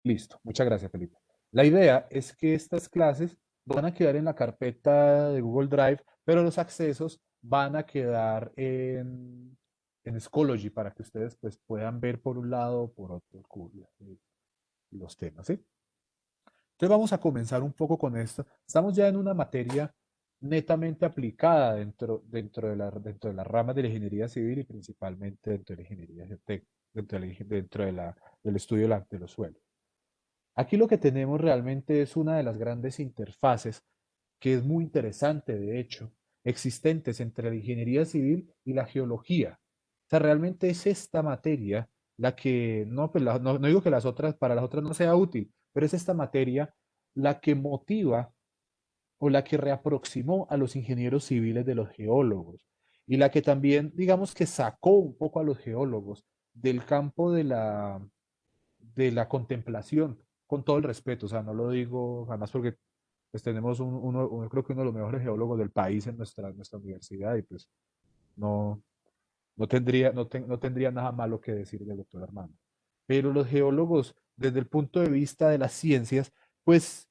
Listo, muchas gracias, Felipe. La idea es que estas clases van a quedar en la carpeta de Google Drive, pero los accesos van a quedar en Schoology para que ustedes pues, puedan ver por un lado o por otro los temas, ¿sí? Entonces vamos a comenzar un poco con esto. Estamos ya en una materia netamente aplicada dentro de las ramas de la ingeniería civil y principalmente dentro de la ingeniería geotécnica, del estudio de los suelos. Aquí lo que tenemos realmente es una de las grandes interfaces, que es muy interesante, de hecho, existentes entre la ingeniería civil y la geología. O sea, realmente es esta materia la que, no, pues no digo que para las otras no sea útil, pero es esta materia la que motiva o la que reaproximó a los ingenieros civiles de los geólogos y la que también, digamos que sacó un poco a los geólogos del campo de la contemplación, con todo el respeto, o sea, no lo digo jamás porque pues tenemos creo que uno de los mejores geólogos del país en nuestra universidad y pues no, no tendría nada malo que decir del doctor Armando. Pero los geólogos, desde el punto de vista de las ciencias, pues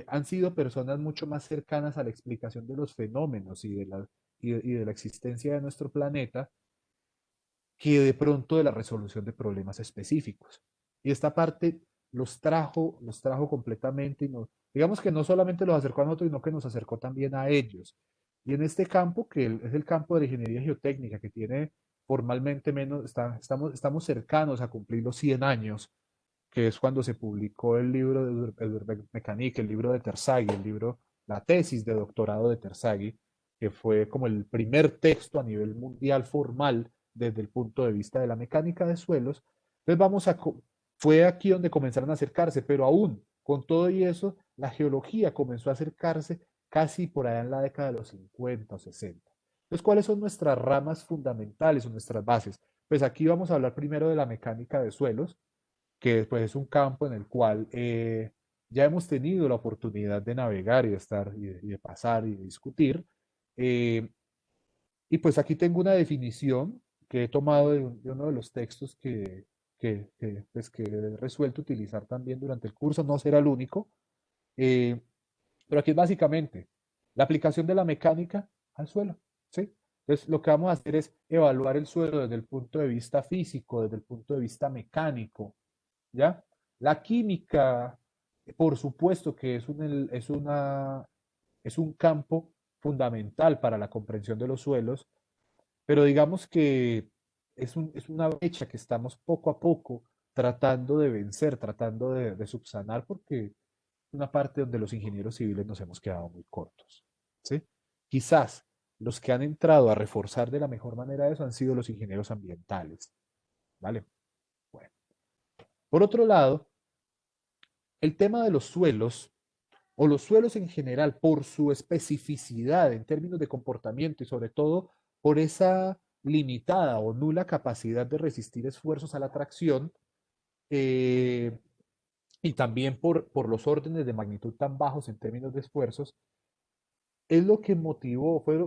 han sido personas mucho más cercanas a la explicación de los fenómenos y de la existencia de nuestro planeta que de pronto de la resolución de problemas específicos. Y esta parte los trajo completamente, y digamos que no solamente los acercó a nosotros, sino que nos acercó también a ellos. Y en este campo, que es el campo de la ingeniería geotécnica, que tiene formalmente estamos cercanos a cumplir los 100 años, que es cuando se publicó el libro de Urbermecanique, el libro de Terzaghi, la tesis de doctorado de Terzaghi, que fue como el primer texto a nivel mundial formal desde el punto de vista de la mecánica de suelos. Entonces fue aquí donde comenzaron a acercarse, pero aún con todo y eso, la geología comenzó a acercarse casi por allá en la década de los 50 o 60. Entonces, ¿cuáles son nuestras ramas fundamentales o nuestras bases? Pues aquí vamos a hablar primero de la mecánica de suelos, que pues es un campo en el cual ya hemos tenido la oportunidad de navegar y de estar y de pasar y de discutir. Eh, y pues aquí tengo una definición que he tomado de uno de los textos que he resuelto utilizar también durante el curso, no será el único, eh, pero aquí es básicamente la aplicación de la mecánica al suelo, ¿sí? Entonces, lo que vamos a hacer es evaluar el suelo desde el punto de vista físico, desde el punto de vista mecánico, ¿ya? La química, por supuesto que es un campo fundamental para la comprensión de los suelos, pero digamos que es una brecha que estamos poco a poco tratando de vencer, tratando de subsanar, porque es una parte donde los ingenieros civiles nos hemos quedado muy cortos, ¿sí? Quizás los que han entrado a reforzar de la mejor manera eso han sido los ingenieros ambientales, ¿vale? Bueno, por otro lado, el tema de los suelos o los suelos en general, por su especificidad en términos de comportamiento y sobre todo por esa limitada o nula capacidad de resistir esfuerzos a la tracción, eh, y también por los órdenes de magnitud tan bajos en términos de esfuerzos, es lo que motivó, fue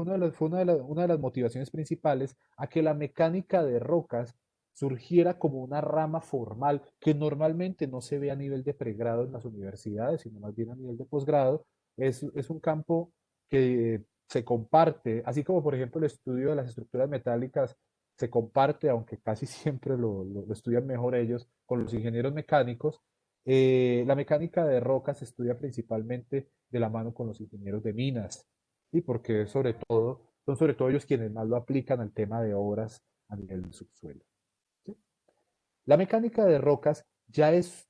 una de las motivaciones principales a que la mecánica de rocas surgiera como una rama formal que normalmente no se ve a nivel de pregrado en las universidades, sino más bien a nivel de posgrado. Es un campo que se comparte, así como por ejemplo el estudio de las estructuras metálicas se comparte, aunque casi siempre lo estudian mejor ellos, con los ingenieros mecánicos. La mecánica de rocas se estudia principalmente de la mano con los ingenieros de minas, y porque son sobre todo ellos quienes más lo aplican al tema de obras a nivel del subsuelo. ¿Sí? La mecánica de rocas ya es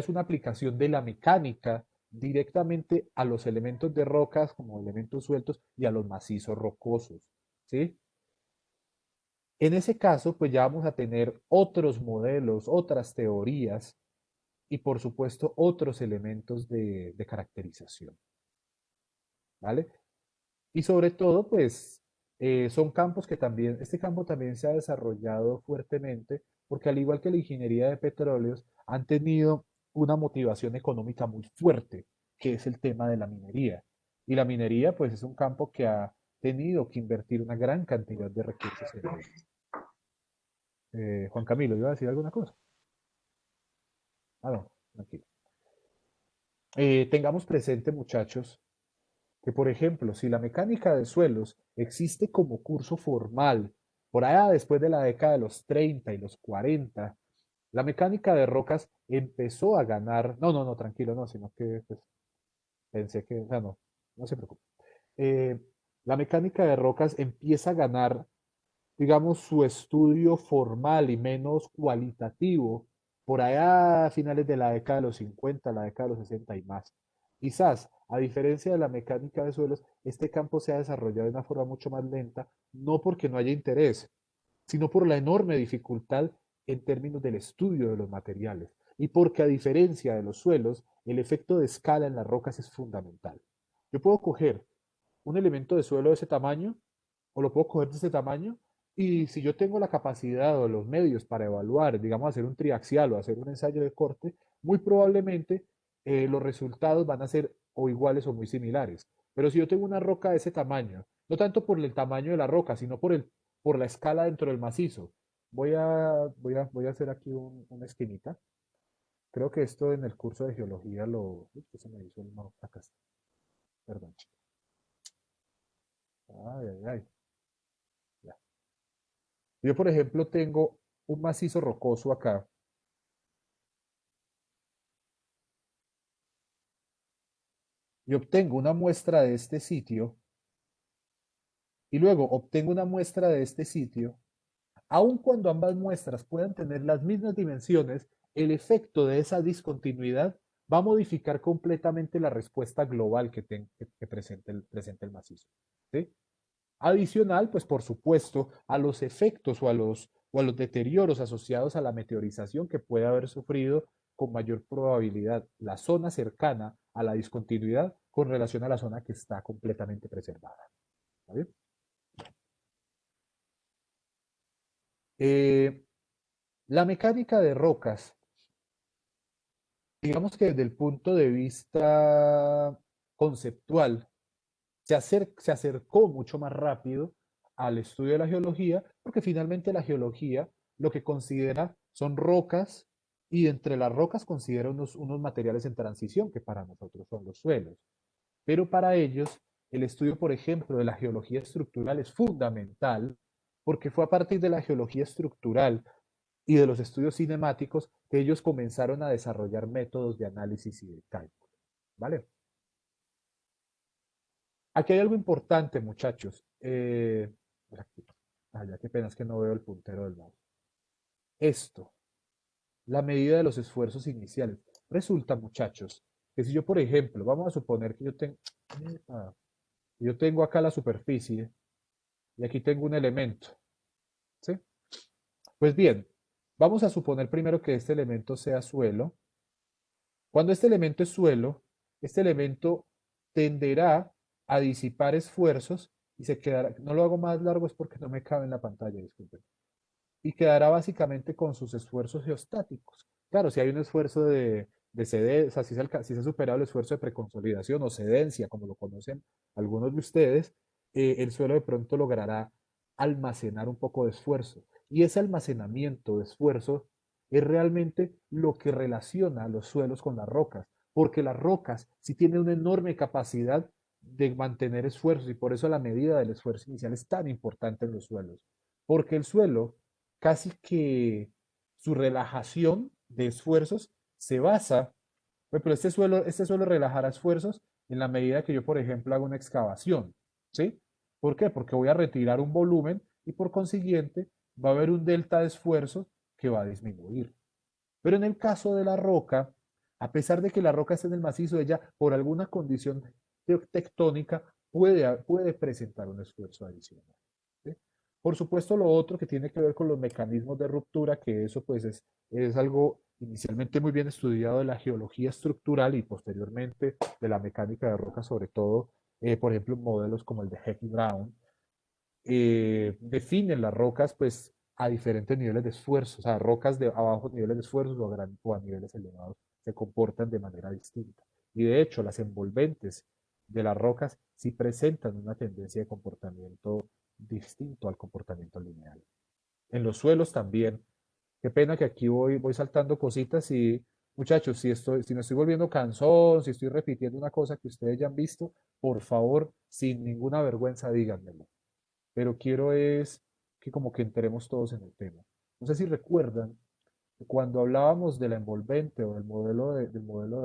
una aplicación de la mecánica directamente a los elementos de rocas como elementos sueltos y a los macizos rocosos. ¿Sí? En ese caso, pues ya vamos a tener otros modelos, otras teorías y por supuesto otros elementos de caracterización. ¿Vale? Y sobre todo, pues son campos este campo también se ha desarrollado fuertemente porque al igual que la ingeniería de petróleos, han tenido una motivación económica muy fuerte, que es el tema de la minería. Y la minería, pues es un campo que ha tenido que invertir una gran cantidad de recursos en él. Juan Camilo, ¿iba a decir alguna cosa? Ah, no, tranquilo. Tengamos presente, muchachos, que, por ejemplo, si la mecánica de suelos existe como curso formal, por allá después de la década de los 30 y los 40, la mecánica de rocas empezó a ganar, no, no, no, tranquilo, no, sino que pues, pensé que, o sea, no, no se preocupe. Eh, la mecánica de rocas empieza a ganar, digamos, su estudio formal y menos cualitativo por allá a finales de la década de los 50, la década de los 60 y más. Quizás, a diferencia de la mecánica de suelos, este campo se ha desarrollado de una forma mucho más lenta, no porque no haya interés, sino por la enorme dificultad en términos del estudio de los materiales y porque a diferencia de los suelos, el efecto de escala en las rocas es fundamental. Yo puedo coger un elemento de suelo de ese tamaño o lo puedo coger de ese tamaño y si yo tengo la capacidad o los medios para evaluar, digamos, hacer un triaxial o hacer un ensayo de corte, muy probablemente los resultados van a ser o iguales o muy similares. Pero si yo tengo una roca de ese tamaño, no tanto por el tamaño de la roca, sino por la escala dentro del macizo, voy a hacer aquí una esquinita. Creo que esto en el curso de geología lo... Uy, ¿qué se me hizo el mouse? Acá está. Perdón. Ay, ay, ay. Ya. Yo, por ejemplo, tengo un macizo rocoso acá y obtengo una muestra de este sitio y luego obtengo una muestra de este sitio, aun cuando ambas muestras puedan tener las mismas dimensiones, el efecto de esa discontinuidad va a modificar completamente la respuesta global que presenta el macizo. ¿Sí? Adicional, pues por supuesto, a los efectos o a los deterioros asociados a la meteorización que puede haber sufrido con mayor probabilidad la zona cercana a la discontinuidad con relación a la zona que está completamente preservada. ¿Está bien? Eh, la mecánica de rocas, digamos que desde el punto de vista conceptual, se acercó mucho más rápido al estudio de la geología, porque finalmente la geología lo que considera son rocas y entre las rocas considera unos materiales en transición, que para nosotros son los suelos. Pero para ellos, el estudio, por ejemplo, de la geología estructural es fundamental, porque fue a partir de la geología estructural y de los estudios cinemáticos que ellos comenzaron a desarrollar métodos de análisis y de cálculo. ¿Vale? Aquí hay algo importante, muchachos. Aquí. Ya qué pena es que no veo el puntero del mouse. Esto, la medida de los esfuerzos iniciales. Resulta, muchachos, que si yo, por ejemplo, vamos a suponer que yo tengo acá la superficie y aquí tengo un elemento, ¿sí? Pues bien, vamos a suponer primero que este elemento sea suelo. Cuando este elemento es suelo, este elemento tenderá a disipar esfuerzos y se quedará, no lo hago más largo es porque no me cabe en la pantalla, disculpen, y quedará básicamente con sus esfuerzos geostáticos. Claro, si hay un esfuerzo de cedencia, si se ha superado el esfuerzo de preconsolidación o cedencia, como lo conocen algunos de ustedes, el suelo de pronto logrará almacenar un poco de esfuerzo. Y ese almacenamiento de esfuerzo es realmente lo que relaciona a los suelos con las rocas, porque las rocas sí tienen una enorme capacidad de mantener esfuerzo y por eso la medida del esfuerzo inicial es tan importante en los suelos, porque el suelo casi que su relajación de esfuerzos se basa, pero este suelo relajará esfuerzos en la medida que yo, por ejemplo, hago una excavación, ¿sí? ¿Por qué? Porque voy a retirar un volumen y por consiguiente va a haber un delta de esfuerzo que va a disminuir. Pero en el caso de la roca, a pesar de que la roca esté en el macizo, ella por alguna condición tectónica puede presentar un esfuerzo adicional. ¿Sí? Por supuesto, lo otro que tiene que ver con los mecanismos de ruptura, que eso pues es algo inicialmente muy bien estudiado de la geología estructural y posteriormente de la mecánica de roca, sobre todo, por ejemplo, modelos como el de Heck y Brown, definen las rocas pues a diferentes niveles de esfuerzo, o sea, rocas de a bajos niveles de esfuerzo o a niveles elevados se comportan de manera distinta. Y de hecho, las envolventes de las rocas sí presentan una tendencia de comportamiento distinto al comportamiento lineal. en los suelos también. Qué pena que aquí voy saltando cositas y muchachos, si me estoy volviendo cansón, si estoy repitiendo una cosa que ustedes ya han visto, por favor, sin ninguna vergüenza, díganmelo. Pero quiero es que como que entremos todos en el tema. No sé si recuerdan que cuando hablábamos de la envolvente o del modelo de del modelo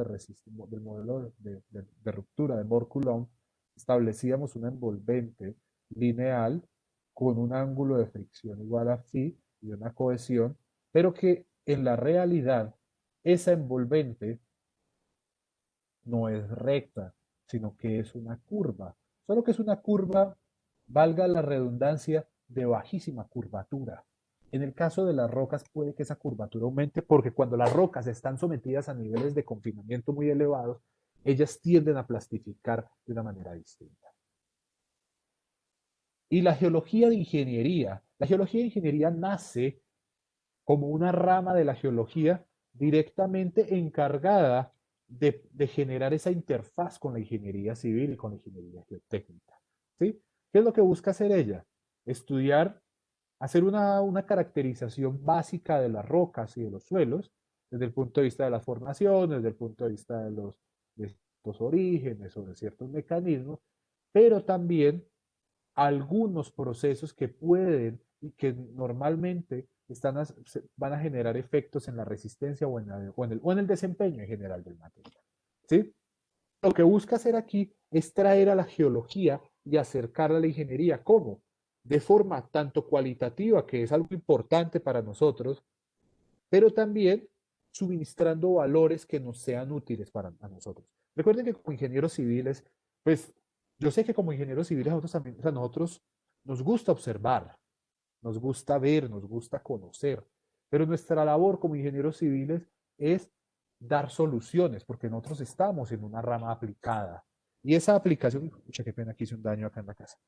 de ruptura de Moore-Coulomb, establecíamos una envolvente lineal con un ángulo de fricción igual a phi y una cohesión, pero que en la realidad esa envolvente no es recta, sino que es una curva. Solo que es una curva, valga la redundancia, de bajísima curvatura. En el caso de las rocas puede que esa curvatura aumente porque cuando las rocas están sometidas a niveles de confinamiento muy elevados, ellas tienden a plastificar de una manera distinta. Y la geología de ingeniería nace como una rama de la geología directamente encargada de generar esa interfaz con la ingeniería civil y con la ingeniería geotécnica. ¿Sí? ¿Qué es lo que busca hacer ella? Estudiar, hacer una caracterización básica de las rocas y de los suelos, desde el punto de vista de las formaciones, desde el punto de vista de los orígenes o de ciertos mecanismos, pero también algunos procesos que pueden y que normalmente van a generar efectos en la resistencia o en el desempeño en general del material. ¿Sí? Lo que busca hacer aquí es traer a la geología y acercarla a la ingeniería. ¿Cómo? De forma tanto cualitativa, que es algo importante para nosotros, pero también suministrando valores que nos sean útiles para a nosotros. Recuerden que como ingenieros civiles, pues yo sé que como ingenieros civiles nosotros también, o sea, nosotros nos gusta observar, nos gusta ver, nos gusta conocer, pero nuestra labor como ingenieros civiles es dar soluciones, porque nosotros estamos en una rama aplicada. Y esa aplicación, escucha qué pena que hice un daño acá en la casa.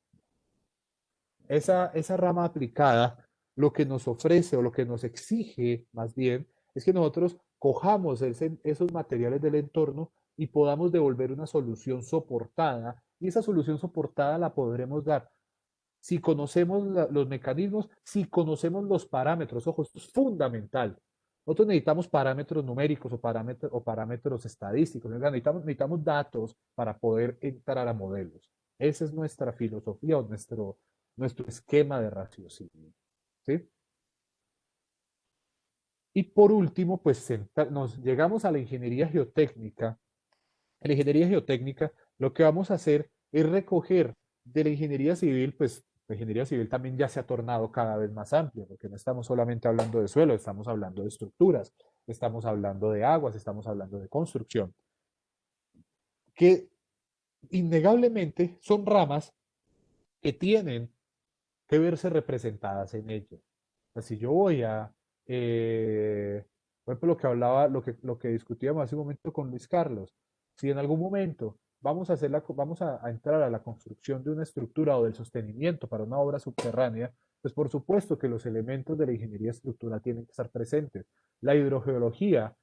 Esa rama aplicada lo que nos ofrece o lo que nos exige más bien es que nosotros cojamos esos materiales del entorno y podamos devolver una solución soportada y esa solución soportada la podremos dar si conocemos los mecanismos, si conocemos los parámetros. Ojo, esto es fundamental. Nosotros necesitamos parámetros numéricos o parámetros estadísticos. Necesitamos datos para poder entrar a modelos. Esa es nuestra filosofía o nuestro esquema de raciocinio. ¿Sí? Y por último, pues nos llegamos a la ingeniería geotécnica. En la ingeniería geotécnica, lo que vamos a hacer es recoger de la ingeniería civil, pues la ingeniería civil también ya se ha tornado cada vez más amplia, porque no estamos solamente hablando de suelo, estamos hablando de estructuras, estamos hablando de aguas, estamos hablando de construcción, que innegablemente son ramas que tienen que verse representadas en ello. O sea, si yo voy por ejemplo, lo que hablaba, lo que discutíamos hace un momento con Luis Carlos, si en algún momento vamos a entrar a la construcción de una estructura o del sostenimiento para una obra subterránea, pues por supuesto que los elementos de la ingeniería estructural tienen que estar presentes. La hidrogeología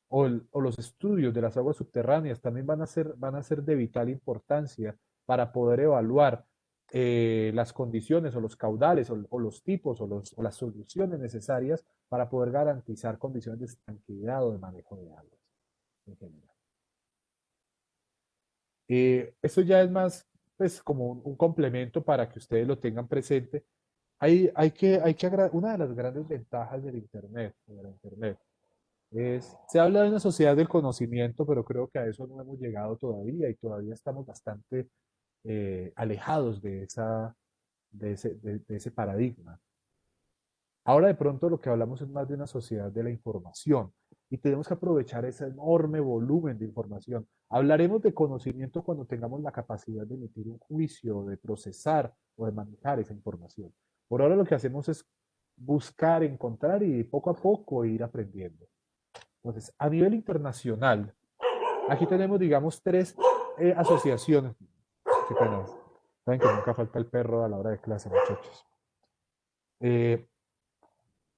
o los estudios de las aguas subterráneas también van a ser de vital importancia para poder evaluar las condiciones o los caudales o los tipos o las soluciones necesarias para poder garantizar condiciones de estanqueidad o de manejo de aguas en general. Esto ya es más pues, como un complemento para que ustedes lo tengan presente. Una de las grandes ventajas del Internet, de la Internet, se habla de una sociedad del conocimiento, pero creo que a eso no hemos llegado todavía y todavía estamos bastante alejados de ese paradigma. Ahora de pronto lo que hablamos es más de una sociedad de la información y tenemos que aprovechar ese enorme volumen de información. Hablaremos de conocimiento cuando tengamos la capacidad de emitir un juicio, de procesar o de manejar esa información. Por ahora lo que hacemos es buscar, encontrar y poco a poco ir aprendiendo. Entonces, a nivel internacional, aquí tenemos, digamos, tres asociaciones. Qué pena. Saben que nunca falta el perro a la hora de clase, muchachos. Eh,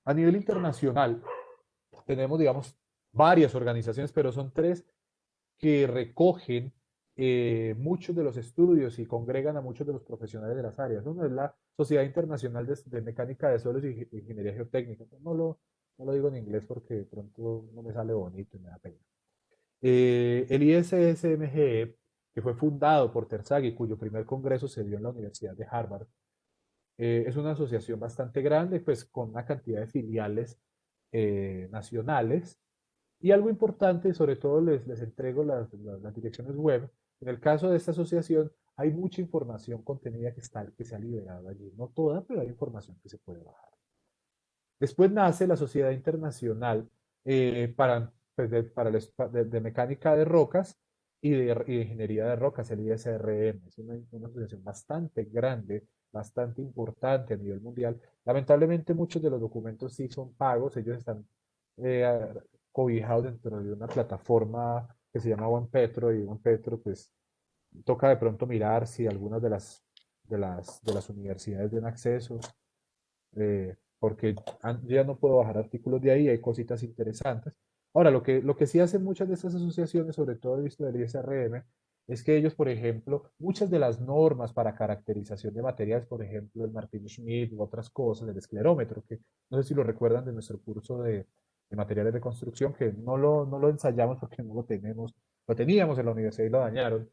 a nivel internacional, tenemos, digamos, varias organizaciones, pero son tres que recogen muchos de los estudios y congregan a muchos de los profesionales de las áreas. Uno es la Sociedad Internacional de Mecánica de Suelos y Ingeniería Geotécnica. No lo digo en inglés porque de pronto no me sale bonito y me da pena. El ISSMGE, que fue fundado por Terzaghi, cuyo primer congreso se dio en la Universidad de Harvard, es una asociación bastante grande, pues con una cantidad de filiales nacionales. Y algo importante, sobre todo les entrego las direcciones web. En el caso de esta asociación, hay mucha información contenida que se ha liberado allí. No toda, pero hay información que se puede bajar. Después nace la Sociedad Internacional pues, de Mecánica de Rocas y de Ingeniería de Rocas, el ISRM. Es una asociación bastante grande, bastante importante a nivel mundial. Lamentablemente muchos de los documentos sí son pagos, ellos están eh, cobijados dentro de una plataforma que se llama OnePetro y OnePetro pues toca de pronto mirar si algunas de las universidades den acceso porque yo ya no puedo bajar artículos de ahí, hay cositas interesantes. Ahora, lo que sí hacen muchas de estas asociaciones, sobre todo he visto del ISRM, es que ellos, por ejemplo, muchas de las normas para caracterización de materiales, por ejemplo, el Martin Schmidt u otras cosas, el esclerómetro, que no sé si lo recuerdan de nuestro curso de materiales de construcción, que no lo ensayamos porque no lo tenemos, lo teníamos en la universidad y lo dañaron,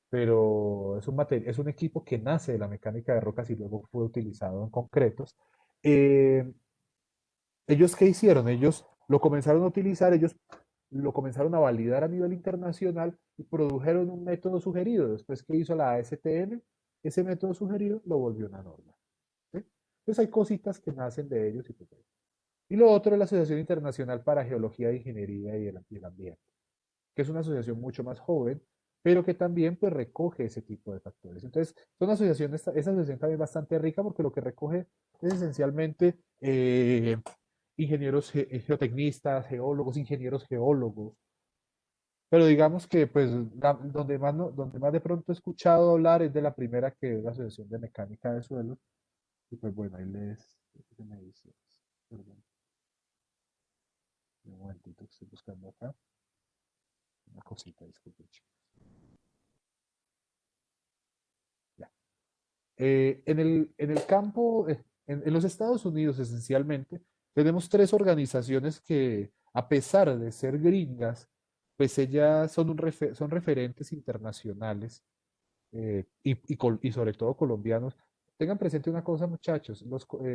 pero es un equipo que nace de la mecánica de rocas y luego fue utilizado en concretos. Eh, ¿Ellos qué hicieron? Ellos lo comenzaron a utilizar, ellos lo comenzaron a validar a nivel internacional y produjeron un método sugerido. Después que hizo la ASTM, ese método sugerido lo volvió una norma. ¿Sí? Entonces hay cositas que nacen de ellos. Y lo otro es la Asociación Internacional para Geología e Ingeniería y el Ambiente, que es una asociación mucho más joven, pero que también pues recoge ese tipo de factores. Entonces, son asociaciones, esa asociación también es bastante rica porque lo que recoge es esencialmente ingenieros geotecnistas, geólogos, ingenieros geólogos. Pero digamos que pues donde más, donde más de pronto he escuchado hablar es de la primera que es la Asociación de Mecánica de Suelos. Y pues bueno, ahí ¿qué me dice? Perdón, un momentito que estoy buscando acá. Una cosita, disculpe, chicos. Ya. En el campo, en los Estados Unidos esencialmente, tenemos tres organizaciones que, a pesar de ser gringas, pues ellas son, son referentes internacionales y sobre todo colombianos. Tengan presente una cosa, muchachos,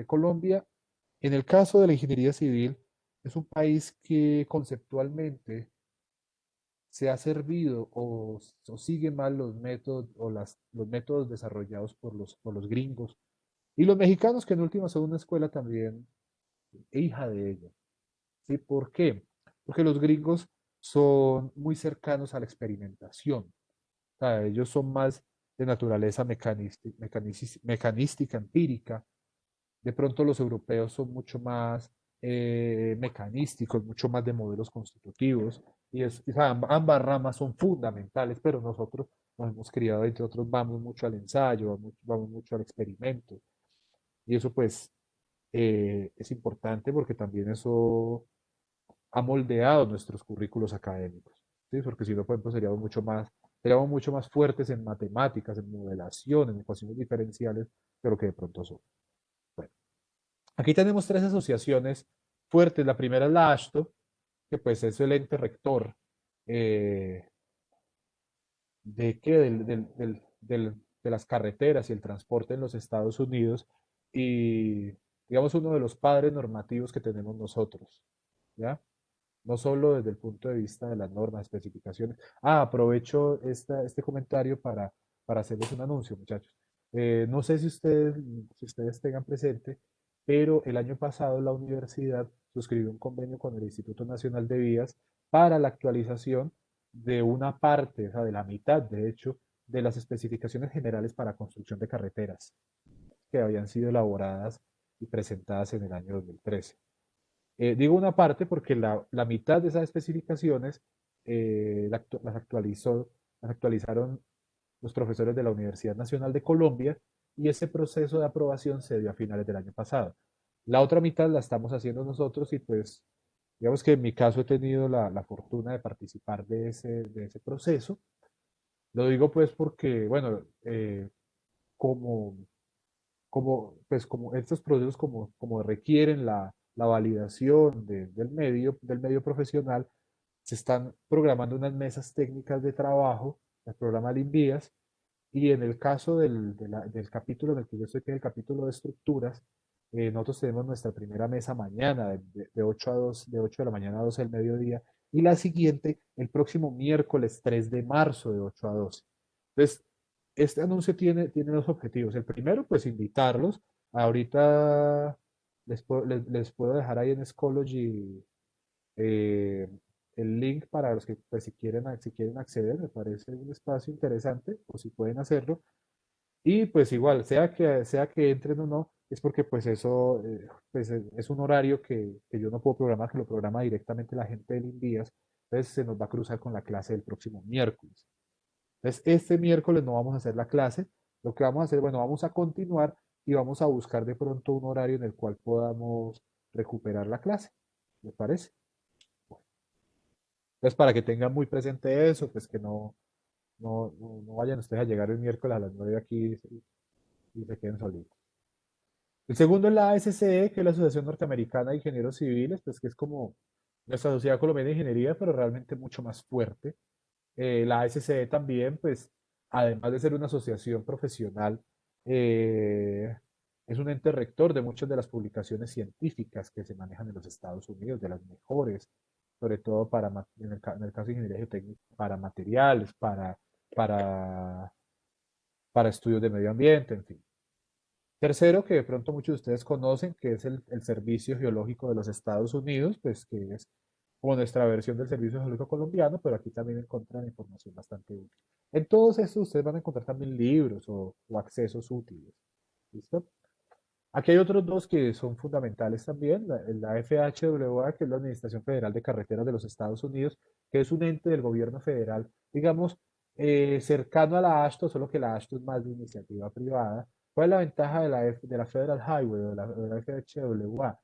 Colombia, en el caso de la ingeniería civil, es un país que conceptualmente se ha servido o sigue mal los métodos los métodos desarrollados por los gringos y los mexicanos, que en última son una escuela también hija de ellos. ¿Sí? ¿Por qué? Porque los gringos son muy cercanos a la experimentación. O sea, ellos son más de naturaleza mecanística, empírica. De pronto los europeos son mucho más mecanísticos, mucho más de modelos constitutivos. O sea, ambas ramas son fundamentales, pero nosotros nos hemos criado, entre otros, vamos mucho al ensayo, vamos mucho al experimento. Y eso pues es importante porque también eso ha moldeado nuestros currículos académicos, ¿sí? Porque si no, por ejemplo, seríamos mucho más fuertes en matemáticas, en modelación, en ecuaciones diferenciales, pero que de pronto son. Bueno, aquí tenemos tres asociaciones fuertes. La primera es la ASHTO, que pues es el ente rector eh, de las carreteras y el transporte en los Estados Unidos y, digamos, uno de los padres normativos que tenemos nosotros, ¿ya? No solo desde el punto de vista de las normas, especificaciones. Aprovecho este comentario para hacerles un anuncio, muchachos. No sé si ustedes tengan presente, pero el año pasado la universidad suscribió un convenio con el Instituto Nacional de Vías para la actualización de una parte, o sea, de la mitad, de hecho, de las especificaciones generales para construcción de carreteras que habían sido elaboradas y presentadas en el año 2013. Digo una parte porque la mitad de esas especificaciones las actualizaron los profesores de la Universidad Nacional de Colombia y ese proceso de aprobación se dio a finales del año pasado. La otra mitad la estamos haciendo nosotros y pues digamos que en mi caso he tenido la fortuna de participar de ese proceso Lo digo pues porque, bueno, como, como estos procesos como requieren la validación del medio profesional, se están programando unas mesas técnicas de trabajo, el programa LINVIAS, y en el caso del capítulo en el que yo estoy, que es el capítulo de estructuras, nosotros tenemos nuestra primera mesa mañana, de 8 a 2, de 8 de la mañana a 12 del mediodía, y la siguiente el próximo miércoles 3 de marzo de 8 a 12. Entonces, este anuncio tiene dos objetivos. El primero, pues invitarlos. Ahorita les puedo dejar ahí en Schoology eh, el link para los que, pues, si quieren acceder, me parece un espacio interesante, o si pueden hacerlo. Y pues igual, sea que entren o no, es porque pues eso pues, es un horario que yo no puedo programar, que lo programa directamente la gente del Invías. Entonces se nos va a cruzar con la clase del próximo miércoles. Entonces, este miércoles no vamos a hacer la clase. Lo que vamos a hacer, bueno, vamos a continuar y vamos a buscar de pronto un horario en el cual podamos recuperar la clase. ¿Me parece? Entonces, para que tengan muy presente eso, pues que no vayan ustedes a llegar el miércoles a las 9 aquí y se queden solitos. El segundo es la ASCE, que es la Asociación Norteamericana de Ingenieros Civiles, pues que es como nuestra Sociedad Colombiana de Ingeniería, pero realmente mucho más fuerte. La ASCE también, pues, además de ser una asociación profesional, eh, es un ente rector de muchas de las publicaciones científicas que se manejan en los Estados Unidos, de las mejores, sobre todo en el caso de ingeniería geotécnica, para materiales, para, para estudios de medio ambiente, en fin. Tercero, que de pronto muchos de ustedes conocen, que es el Servicio Geológico de los Estados Unidos, pues que es como nuestra versión del Servicio Geológico colombiano, pero aquí también encuentran información bastante útil. En todos estos ustedes van a encontrar también libros o accesos útiles. ¿Listo? Aquí hay otros dos que son fundamentales también, la FHWA, que es la Administración Federal de Carreteras de los Estados Unidos, que es un ente del gobierno federal, digamos, cercano a la AASHTO, solo que la AASHTO es más de iniciativa privada. ¿Cuál es la ventaja de la Federal Highway o de la FHWA?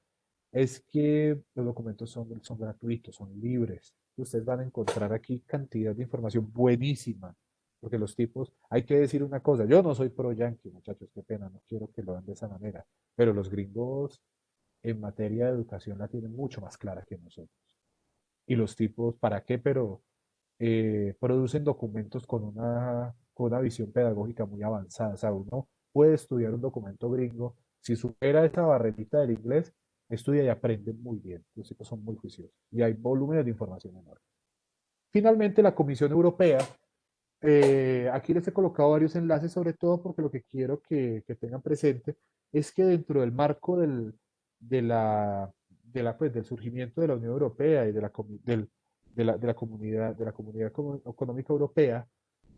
Es que los documentos son gratuitos, son libres. Ustedes van a encontrar aquí cantidad de información buenísima, porque los tipos, hay que decir una cosa, yo no soy pro yankee, muchachos, qué pena, no quiero que lo vean de esa manera, pero los gringos en materia de educación la tienen mucho más clara que nosotros. Y los tipos, ¿para qué? Pero producen documentos con una visión pedagógica muy avanzada. O sea, uno puede estudiar un documento gringo, si supera esa barrerita del inglés, estudia y aprende muy bien. Los tipos son muy juiciosos y hay volúmenes de información enormes. Finalmente, la Comisión Europea, aquí les he colocado varios enlaces, sobre todo porque lo que quiero que tengan presente es que dentro del marco de la, pues, del surgimiento de la Unión Europea y de la comunidad económica europea,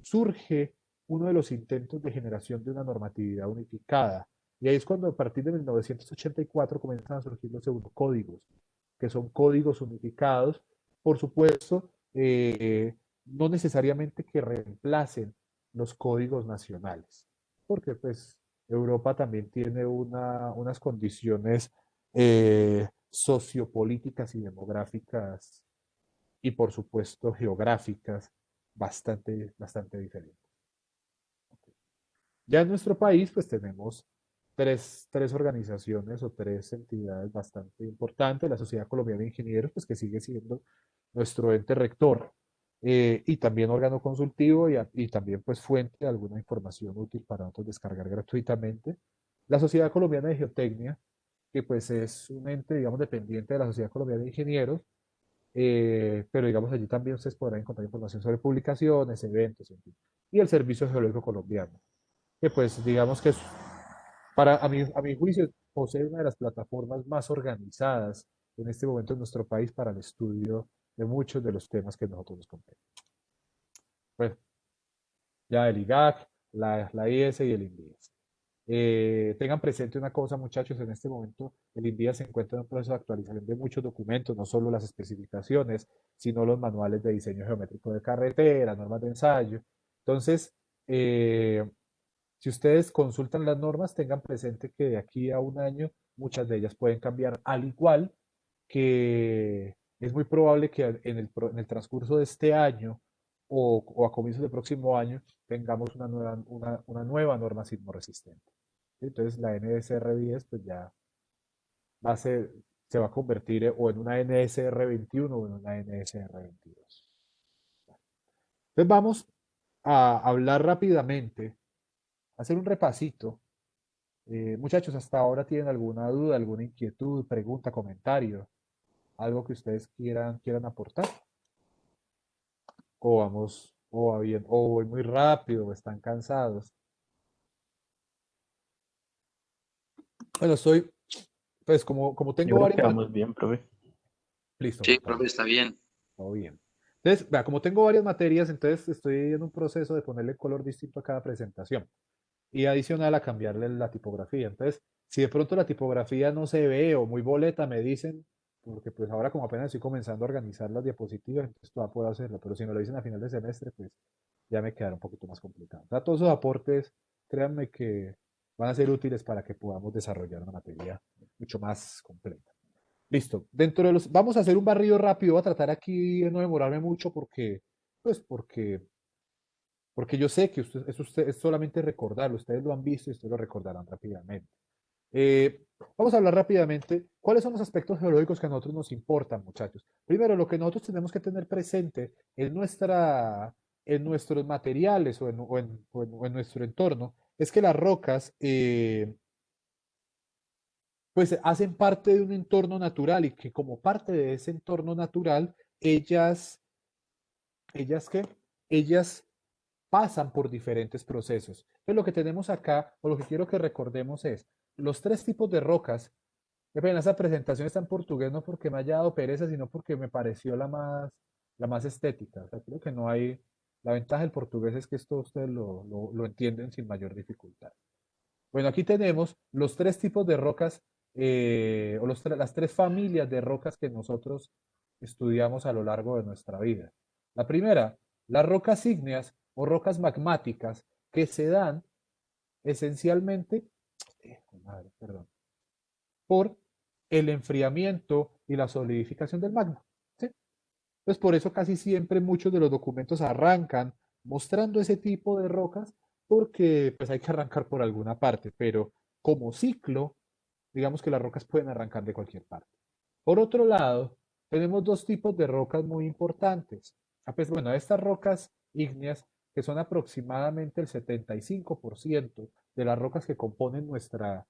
surge uno de los intentos de generación de una normatividad unificada. Y ahí es cuando a partir de 1984 comienzan a surgir los eurocódigos, que son códigos unificados, por supuesto, no necesariamente que reemplacen los códigos nacionales, porque pues Europa también tiene unas condiciones sociopolíticas y demográficas y por supuesto geográficas bastante diferentes. Ya en nuestro país, pues tenemos tres organizaciones o tres entidades bastante importantes. La Sociedad Colombiana de Ingenieros, pues que sigue siendo nuestro ente rector y también órgano consultivo y también pues fuente de alguna información útil para nosotros descargar gratuitamente. La Sociedad Colombiana de Geotecnia, que pues es un ente, digamos, dependiente de la Sociedad Colombiana de Ingenieros, pero digamos allí también ustedes podrán encontrar información sobre publicaciones, eventos, en fin. Y el Servicio Geológico Colombiano, que pues digamos que es, a mi juicio, posee una de las plataformas más organizadas en este momento en nuestro país para el estudio de muchos de los temas que nosotros nos competen. Bueno, ya el IGAC, la IS y el INVIAS. Tengan presente una cosa, muchachos, en este momento el INVIAS se encuentra en un proceso de actualización de muchos documentos, no solo las especificaciones, sino los manuales de diseño geométrico de carretera, normas de ensayo. Entonces, si ustedes consultan las normas, tengan presente que de aquí a un año muchas de ellas pueden cambiar, al igual que es muy probable que en el transcurso de este año o a comienzos del próximo año tengamos una nueva norma sismoresistente. ¿Sí? Entonces la NSR 10 pues ya va a ser, se va a convertir o en una NSR 21 o en una NSR 22. Entonces vamos a hablar rápidamente, hacer un repasito. Muchachos, hasta ahora tienen alguna duda, alguna inquietud, pregunta, comentario, algo que ustedes quieran aportar. O vamos, o va bien, o voy muy rápido, o están cansados. Bueno, pues como Yo tengo creo que varias, vamos bien, profe. listo, Sí, Juan profe, Carlos, está bien. todo bien. Entonces, vea, como tengo varias materias, entonces estoy en un proceso de ponerle color distinto a cada presentación. Y adicional a cambiarle la tipografía. Entonces, si de pronto la tipografía no se ve o muy boleta, me dicen, porque pues ahora como apenas estoy comenzando a organizar las diapositivas, entonces todavía puedo hacerlo, pero si me lo dicen a final de semestre, pues ya me quedará un poquito más complicado. O sea, todos esos aportes, créanme que van a ser útiles para que podamos desarrollar una materia mucho más completa. Listo. Vamos a hacer un barrido rápido. Voy a tratar aquí de no demorarme mucho porque yo sé que es solamente recordarlo. Ustedes lo han visto y ustedes lo recordarán rápidamente. Vamos a hablar rápidamente cuáles son los aspectos geológicos que a nosotros nos importan, muchachos. Primero, lo que nosotros tenemos que tener presente en nuestros materiales o en nuestro entorno es que las rocas pues hacen parte de un entorno natural y que como parte de ese entorno natural, ¿ellas qué? Ellas pasan por diferentes procesos. Entonces lo que tenemos acá, o lo que quiero que recordemos es, los tres tipos de rocas. Qué pena, esa presentación está en portugués no porque me haya dado pereza, sino porque me pareció la más estética. O sea, creo que no hay. La ventaja del portugués es que esto ustedes lo entienden sin mayor dificultad. Bueno, aquí tenemos los tres tipos de rocas, o las tres familias de rocas que nosotros estudiamos a lo largo de nuestra vida. La primera, las rocas ígneas o rocas magmáticas que se dan esencialmente, madre, perdón, por el enfriamiento y la solidificación del magma. ¿Sí? Entonces, por eso casi siempre muchos de los documentos arrancan mostrando ese tipo de rocas, porque pues hay que arrancar por alguna parte, pero como ciclo, digamos que las rocas pueden arrancar de cualquier parte. Por otro lado, tenemos dos tipos de rocas muy importantes. Bueno, estas rocas ígneas, que son aproximadamente el 75% de las rocas que componen nuestra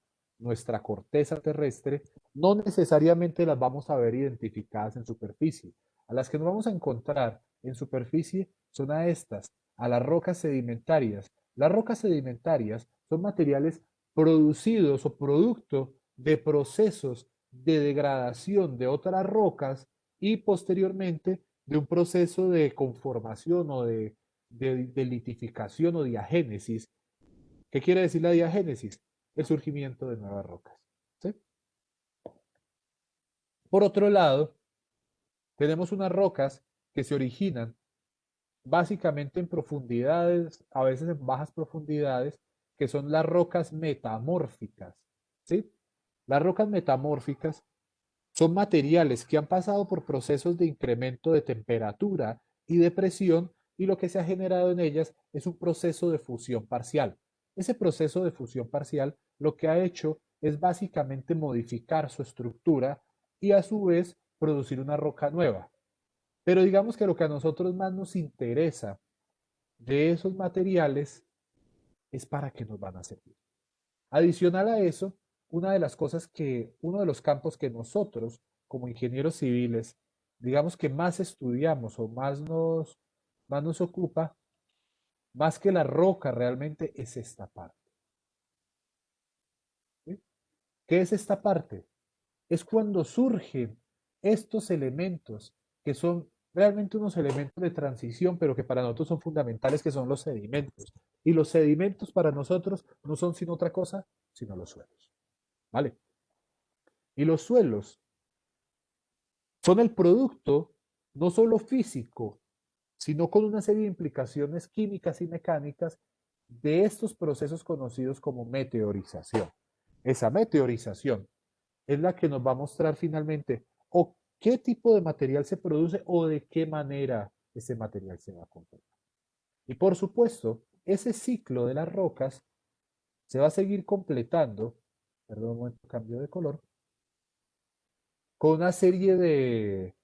corteza terrestre, no necesariamente las vamos a ver identificadas en superficie. A las que nos vamos a encontrar en superficie son a estas, a las rocas sedimentarias. Las rocas sedimentarias son materiales producidos o producto de procesos de degradación de otras rocas y posteriormente de un proceso de conformación o de litificación o diagénesis. ¿Qué quiere decir la diagénesis? El surgimiento de nuevas rocas. ¿Sí? Por otro lado, tenemos unas rocas que se originan básicamente en profundidades, a veces en bajas profundidades, que son las rocas metamórficas. ¿Sí? Las rocas metamórficas son materiales que han pasado por procesos de incremento de temperatura y de presión y lo que se ha generado en ellas es un proceso de fusión parcial. Ese proceso de fusión parcial lo que ha hecho es básicamente modificar su estructura y a su vez producir una roca nueva. Pero digamos que lo que a nosotros más nos interesa de esos materiales es para qué nos van a servir. Adicional a eso, uno de los campos que nosotros, como ingenieros civiles, digamos que más estudiamos o más nos ocupa, más que la roca realmente, es esta parte. ¿Sí? ¿Qué es esta parte? Es cuando surgen estos elementos que son realmente unos elementos de transición, pero que para nosotros son fundamentales, que son los sedimentos. Y los sedimentos para nosotros no son sin otra cosa, sino los suelos. ¿Vale? Y los suelos son el producto no solo físico, sino con una serie de implicaciones químicas y mecánicas de estos procesos conocidos como meteorización. Esa meteorización es la que nos va a mostrar finalmente o qué tipo de material se produce o de qué manera ese material se va a comportar. Y por supuesto, ese ciclo de las rocas se va a seguir completando, perdón un momento, cambio de color, con una serie de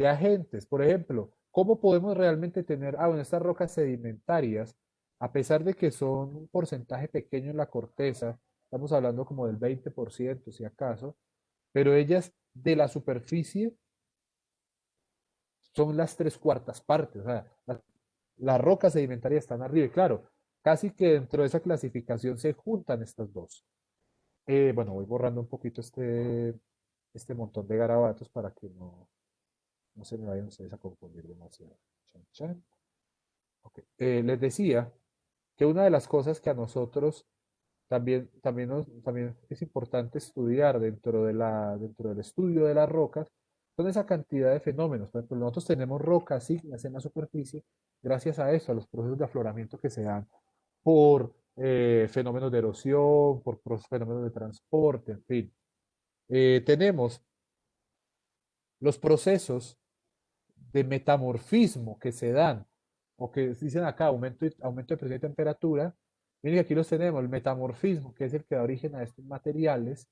agentes. Por ejemplo, ¿cómo podemos realmente tener, bueno, estas rocas sedimentarias, a pesar de que son un porcentaje pequeño en la corteza, estamos hablando como del 20% si acaso, pero ellas de la superficie son las tres cuartas partes, o sea, las rocas sedimentarias están arriba, y claro, casi que dentro de esa clasificación se juntan estas dos. Bueno, voy borrando un poquito este montón de garabatos para que no se me vayan ustedes a confundir demasiado. Chan, chan. Ok. Les decía que una de las cosas que a nosotros también es importante estudiar dentro del estudio de las rocas son esa cantidad de fenómenos. Por ejemplo, nosotros tenemos rocas ígneas en la superficie gracias a eso, a los procesos de afloramiento que se dan por fenómenos de erosión, por fenómenos de transporte, en fin. Tenemos los procesos de metamorfismo que se dan, o que dicen acá, aumento de presión y temperatura. Miren que aquí los tenemos, el metamorfismo, que es el que da origen a estos materiales.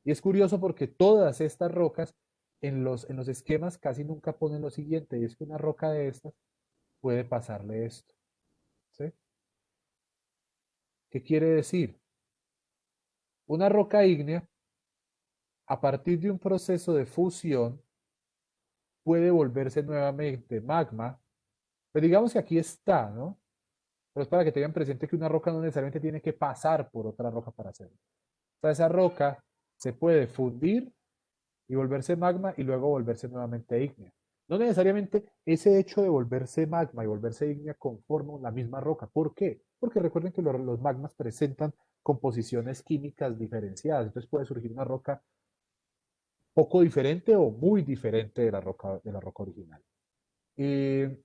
Y es curioso porque todas estas rocas en los esquemas casi nunca ponen lo siguiente, y es que una roca de estas puede pasarle esto. ¿Sí? ¿Qué quiere decir? Una roca ígnea, a partir de un proceso de fusión, puede volverse nuevamente magma, pero digamos que aquí está, ¿no? Pero es para que tengan presente que una roca no necesariamente tiene que pasar por otra roca para hacerlo. O sea, esa roca se puede fundir y volverse magma y luego volverse nuevamente ígnea. No necesariamente ese hecho de volverse magma y volverse ígnea conforman la misma roca. ¿Por qué? Porque recuerden que los magmas presentan composiciones químicas diferenciadas. Entonces puede surgir una roca poco diferente o muy diferente de la roca original. Eh,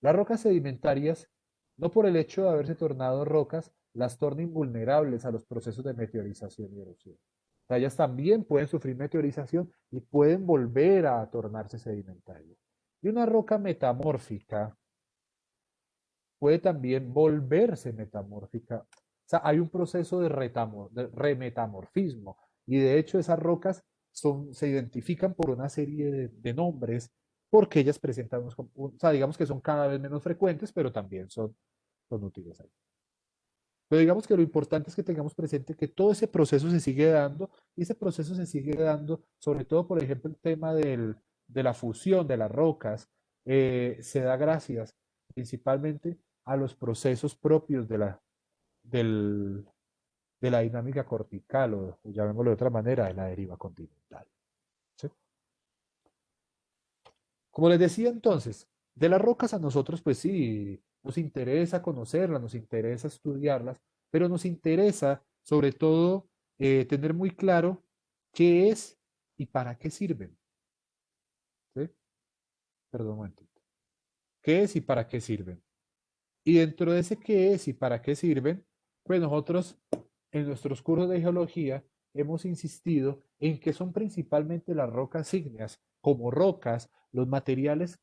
las rocas sedimentarias, no por el hecho de haberse tornado rocas, las torna invulnerables a los procesos de meteorización y erosión. O sea, ellas también pueden sufrir meteorización y pueden volver a tornarse sedimentarias. Y una roca metamórfica puede también volverse metamórfica. O sea, hay un proceso de remetamorfismo. Y de hecho esas rocas se identifican por una serie de nombres porque ellas presentan, o sea, digamos que son cada vez menos frecuentes, pero también son útiles ahí. Pero digamos que lo importante es que tengamos presente que todo ese proceso se sigue dando y ese proceso se sigue dando, sobre todo, por ejemplo, el tema de la fusión de las rocas, se da gracias principalmente a los procesos propios del- de la dinámica cortical o llamémoslo de otra manera, de la deriva continental. ¿Sí? Como les decía entonces, de las rocas a nosotros, pues sí, nos interesa conocerlas, nos interesa estudiarlas, pero nos interesa sobre todo tener muy claro qué es y para qué sirven. ¿Sí? Perdón un momentito. ¿Qué es y para qué sirven? Y dentro de ese qué es y para qué sirven, pues nosotros en nuestros cursos de geología hemos insistido en que son principalmente las rocas ígneas, como rocas, los materiales,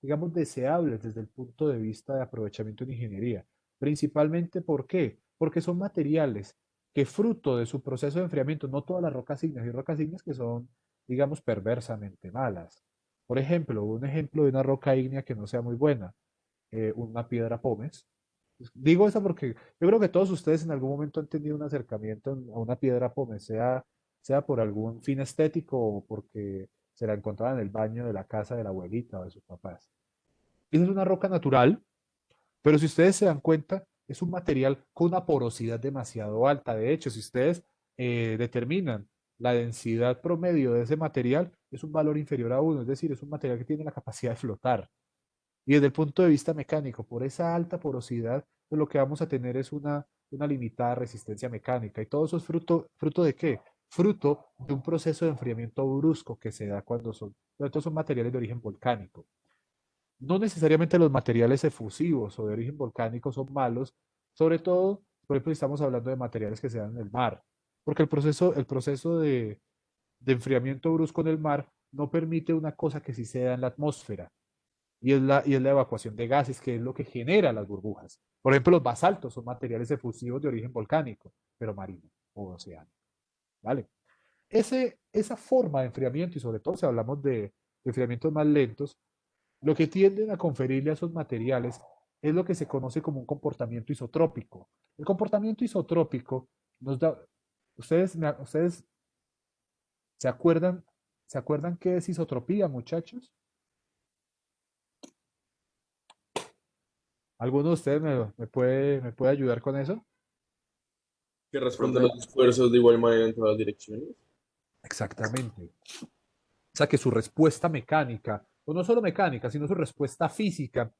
digamos, deseables desde el punto de vista de aprovechamiento en ingeniería. Principalmente, ¿por qué? Porque son materiales que fruto de su proceso de enfriamiento, no todas las rocas ígneas, hay rocas ígneas que son, digamos, perversamente malas. Por ejemplo, un ejemplo de una roca ígnea que no sea muy buena, una piedra pómez. Digo eso porque yo creo que todos ustedes en algún momento han tenido un acercamiento a una piedra pómez, sea por algún fin estético o porque se la encontraban en el baño de la casa de la abuelita o de sus papás. Esa es una roca natural, pero si ustedes se dan cuenta, es un material con una porosidad demasiado alta. De hecho, si ustedes determinan la densidad promedio de ese material, es un valor inferior a uno, es decir, es un material que tiene la capacidad de flotar. Y desde el punto de vista mecánico, por esa alta porosidad, pues lo que vamos a tener es una limitada resistencia mecánica. ¿Y todo eso es fruto de qué? Fruto de un proceso de enfriamiento brusco que se da cuando estos son materiales de origen volcánico. No necesariamente los materiales efusivos o de origen volcánico son malos, sobre todo, por ejemplo, si estamos hablando de materiales que se dan en el mar, porque el proceso de enfriamiento brusco en el mar no permite una cosa que sí se da en la atmósfera, y es la evacuación de gases, que es lo que genera las burbujas. Por ejemplo, los basaltos son materiales efusivos de origen volcánico, pero marino o oceánico. ¿Vale? Esa forma de enfriamiento, y sobre todo si hablamos de enfriamientos más lentos, lo que tienden a conferirle a esos materiales es lo que se conoce como un comportamiento isotrópico. El comportamiento isotrópico nos da. ¿Ustedes se acuerdan, se acuerdan qué es isotropía, muchachos? ¿Alguno de ustedes me puede ayudar con eso? Que responde a Cuando, los esfuerzos de igual manera en todas las direcciones. exactamente. O sea, que su respuesta mecánica, o no solo mecánica, sino su respuesta física,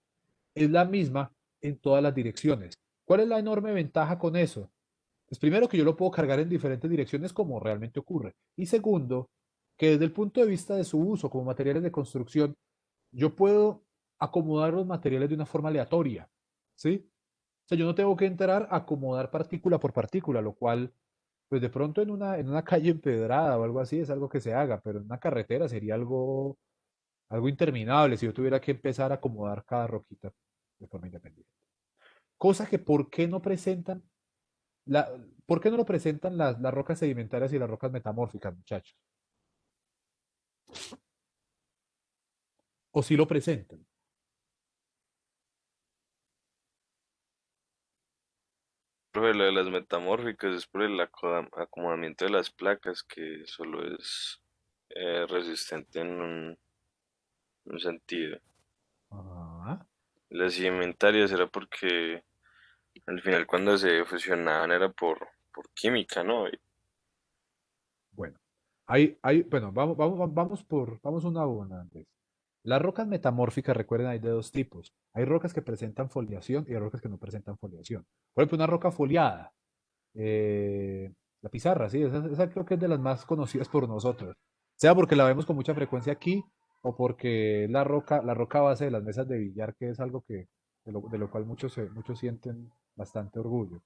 es la misma en todas las direcciones. ¿Cuál es la enorme ventaja con eso? Pues primero que yo lo puedo cargar en diferentes direcciones como realmente ocurre. Y segundo, que desde el punto de vista de su uso como materiales de construcción, yo puedo acomodar los materiales de una forma aleatoria. ¿Sí? O sea, yo no tengo que entrar a acomodar partícula por partícula, lo cual, pues de pronto en una calle empedrada o algo así es algo que se haga, pero en una carretera sería algo interminable si yo tuviera que empezar a acomodar cada roquita de forma independiente. Cosa que, la, ¿por qué no lo presentan las rocas sedimentarias y las rocas metamórficas, muchachos? ¿O si lo presentan? Profe, lo de las metamórficas es por el acomodamiento de las placas que solo es resistente en un sentido. Ah, Las sedimentarias era porque al final cuando se fusionaban era por química, ¿no? bueno. Bueno, vamos una a una antes. Las rocas metamórficas, recuerden, hay de dos tipos. Hay rocas que presentan foliación y hay rocas que no presentan foliación. Por ejemplo, una roca foliada, la pizarra, sí, esa creo que es de las más conocidas por nosotros. Sea porque la vemos con mucha frecuencia aquí o porque es la roca base de las mesas de billar, que es algo de lo cual muchos sienten bastante orgullo.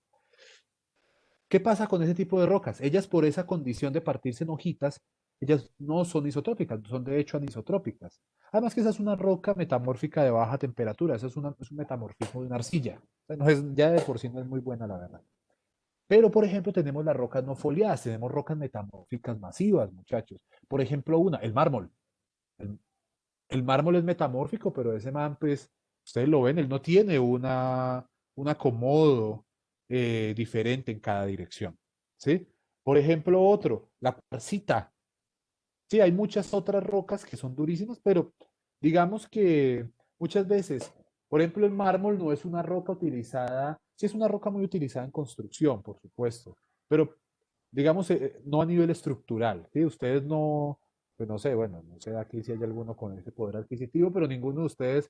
¿Qué pasa con ese tipo de rocas? Ellas, por esa condición de partirse en hojitas, ellas no son isotrópicas, son de hecho anisotrópicas. Además que esa es una roca metamórfica de baja temperatura, eso es un metamorfismo de una arcilla. O sea, ya de por sí no es muy buena, la verdad. Pero, por ejemplo, tenemos las rocas no foliadas, tenemos rocas metamórficas masivas, muchachos. Por ejemplo, el mármol. El, el mármol es metamórfico, pero ese man, pues, ustedes lo ven, él no tiene un acomodo diferente en cada dirección. ¿Sí? Por ejemplo, la cuarcita. Sí, hay muchas otras rocas que son durísimas, pero digamos que muchas veces, por ejemplo, el mármol no es una roca utilizada, sí es una roca muy utilizada en construcción, por supuesto, pero digamos, no a nivel estructural, ¿sí? Ustedes no, pues no sé, bueno, no sé aquí si hay alguno con ese poder adquisitivo, pero ninguno de ustedes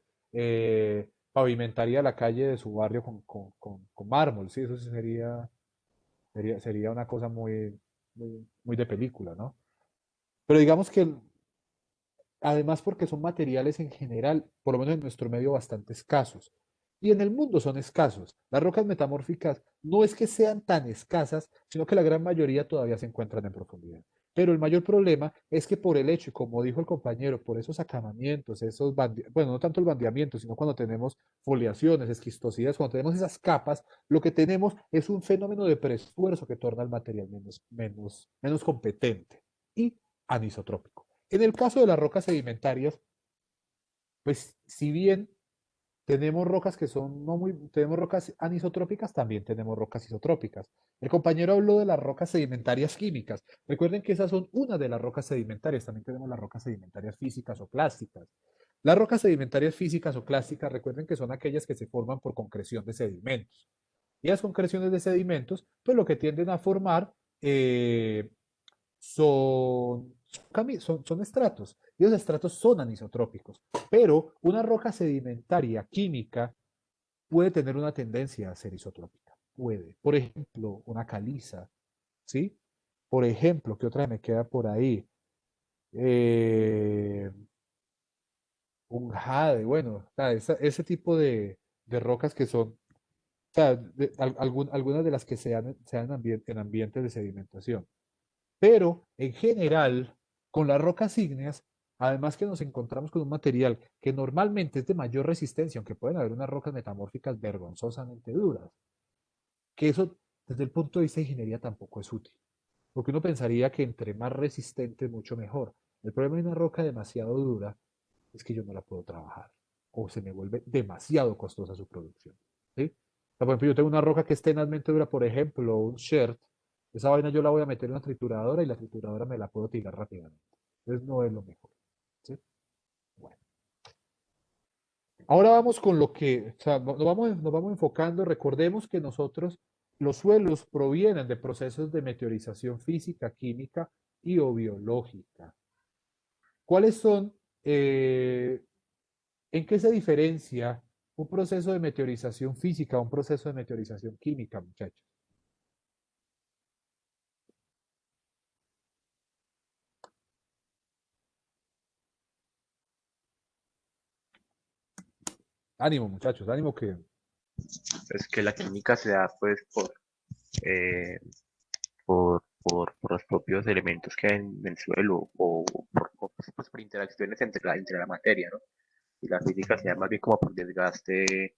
pavimentaría la calle de su barrio con mármol, ¿sí? Eso sí sería una cosa muy de película, ¿no? Pero digamos que además porque son materiales en general, por lo menos en nuestro medio, bastante escasos. Y en el mundo son escasos. Las rocas metamórficas no es que sean tan escasas, sino que la gran mayoría todavía se encuentran en profundidad. Pero el mayor problema es que por el hecho, y como dijo el compañero, por esos acamamientos, bueno, no tanto el bandeamiento, sino cuando tenemos foliaciones, esquistosidades, cuando tenemos esas capas, lo que tenemos es un fenómeno de preesfuerzo que torna el material menos competente y anisotrópico. En el caso de las rocas sedimentarias, pues si bien tenemos rocas que son no muy, tenemos rocas anisotrópicas, también tenemos rocas isotrópicas. El compañero habló de las rocas sedimentarias químicas. Recuerden que esas son una de las rocas sedimentarias. También tenemos las rocas sedimentarias físicas o plásticas. Las rocas sedimentarias físicas o plásticas, recuerden que son aquellas que se forman por concreción de sedimentos. Y las concreciones de sedimentos, pues lo que tienden a formar eh, son estratos. Y los estratos son anisotrópicos. Pero una roca sedimentaria química puede tener una tendencia a ser isotrópica. Puede. Por ejemplo, una caliza. ¿Sí? Por ejemplo, ¿qué otra me queda por ahí? Eh, un jade. Bueno, o sea, ese tipo de rocas que son, o sea, algunas de las que se dan en ambientes de sedimentación. Pero en general, con las rocas ígneas, Además que nos encontramos con un material que normalmente es de mayor resistencia, aunque pueden haber unas rocas metamórficas vergonzosamente duras, que eso desde el punto de vista de ingeniería tampoco es útil, porque uno pensaría que entre más resistente mucho mejor. El problema de una roca demasiado dura es que yo no la puedo trabajar o se me vuelve demasiado costosa su producción. ¿Sí? O sea, por ejemplo, yo tengo una roca que es tenazmente dura, por ejemplo, un shirt, esa vaina yo la voy a meter en una trituradora y la trituradora me la puedo tirar rápidamente. Entonces no es lo mejor. ¿Sí? Bueno. Ahora vamos con lo que, o sea, nos vamos enfocando. Recordemos que nosotros, los suelos provienen de procesos de meteorización física, química y o biológica. ¿Cuáles son, en qué se diferencia un proceso de meteorización física a un proceso de meteorización química, muchachos? Ánimo, muchachos, ánimo que Es que la química se da pues eh, por los propios elementos que hay en el suelo pues, por interacciones entre la materia, ¿no? Y la física se da más bien como por desgaste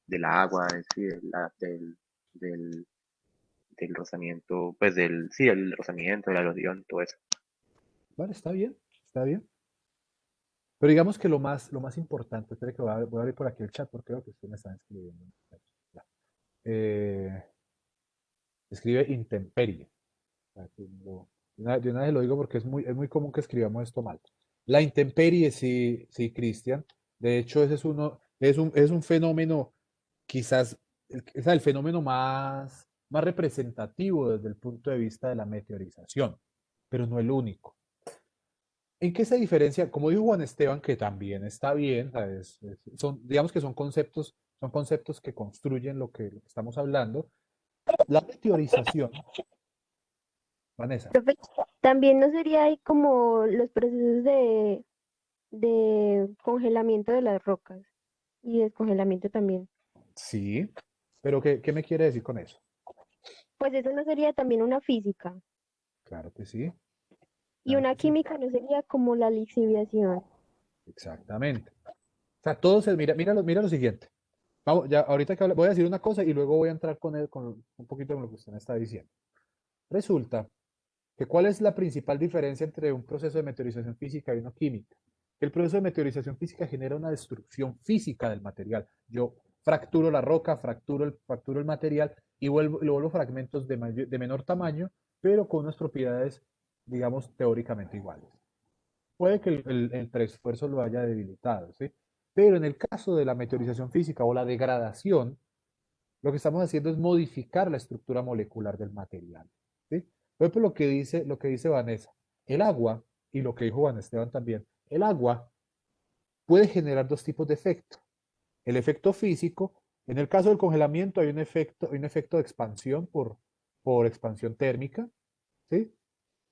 del agua, es decir, del, del rozamiento, pues sí, el rozamiento, de la erosión, todo eso. vale, está bien, está bien. Pero digamos que lo más importante, espere que voy a abrir por aquí el chat porque creo que ustedes me están escribiendo. Ya. Eh, escribe intemperie. Para que de una vez lo digo porque es muy común que escribamos esto mal. La intemperie, sí, sí, Cristian. De hecho, ese es es un fenómeno, quizás, es el fenómeno más representativo desde el punto de vista de la meteorización, pero no el único. ¿En qué se diferencia? Como dijo Juan Esteban, que también está bien, ¿sabes? Digamos que son conceptos que construyen lo que estamos hablando. La meteorización, Vanessa, Profe, también no sería ahí como los procesos de congelamiento de las rocas y descongelamiento también. sí, pero qué me quiere decir con eso? Pues eso no sería también una física. Claro que sí, Y claro una que sí, química no sería como la lixiviación. exactamente. O sea, mira lo siguiente. Vamos, ya, ahorita que voy a decir una cosa y luego voy a entrar con un poquito con lo que usted me está diciendo. Resulta que ¿cuál es la principal diferencia entre un proceso de meteorización física y uno química? El proceso de meteorización física genera una destrucción física del material. Yo fracturo la roca, fracturo el material y lo vuelvo fragmentos de menor tamaño, pero con unas propiedades, digamos, teóricamente iguales. Puede que el preesfuerzo lo haya debilitado, ¿sí? Pero en el caso de la meteorización física o la degradación, lo que estamos haciendo es modificar la estructura molecular del material, ¿sí? Por ejemplo, lo que dice Vanessa, el agua, y lo que dijo Juan Esteban también, el agua puede generar dos tipos de efecto. El efecto físico, en el caso del congelamiento hay un efecto de expansión por expansión térmica, ¿sí?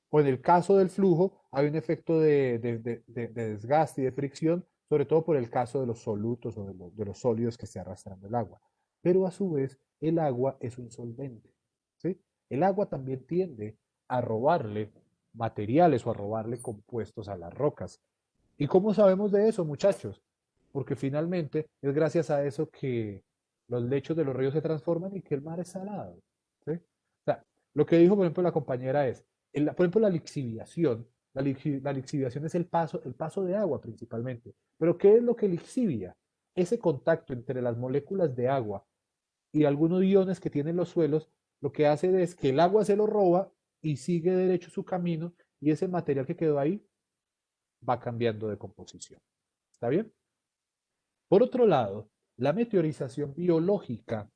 O en el caso del flujo, hay un efecto de desgaste y de fricción, sobre todo por el caso de los solutos o de los sólidos que esté arrastrando el agua. Pero a su vez, el agua es un solvente. ¿Sí? El agua también tiende a robarle materiales o a robarle compuestos a las rocas. ¿Y cómo sabemos de eso, muchachos? Porque finalmente es gracias a eso que los lechos de los ríos se transforman y que el mar es salado. ¿Sí? O sea, lo que dijo, por ejemplo, la compañera es, por ejemplo, la lixiviación. La lixiviación es el paso de agua principalmente. Pero ¿qué es lo que lixivia? Ese contacto entre las moléculas de agua y algunos iones que tienen los suelos, lo que hace es que el agua se lo roba y sigue derecho su camino y ese material que quedó ahí va cambiando de composición. ¿Está bien? Por otro lado, la meteorización biológica,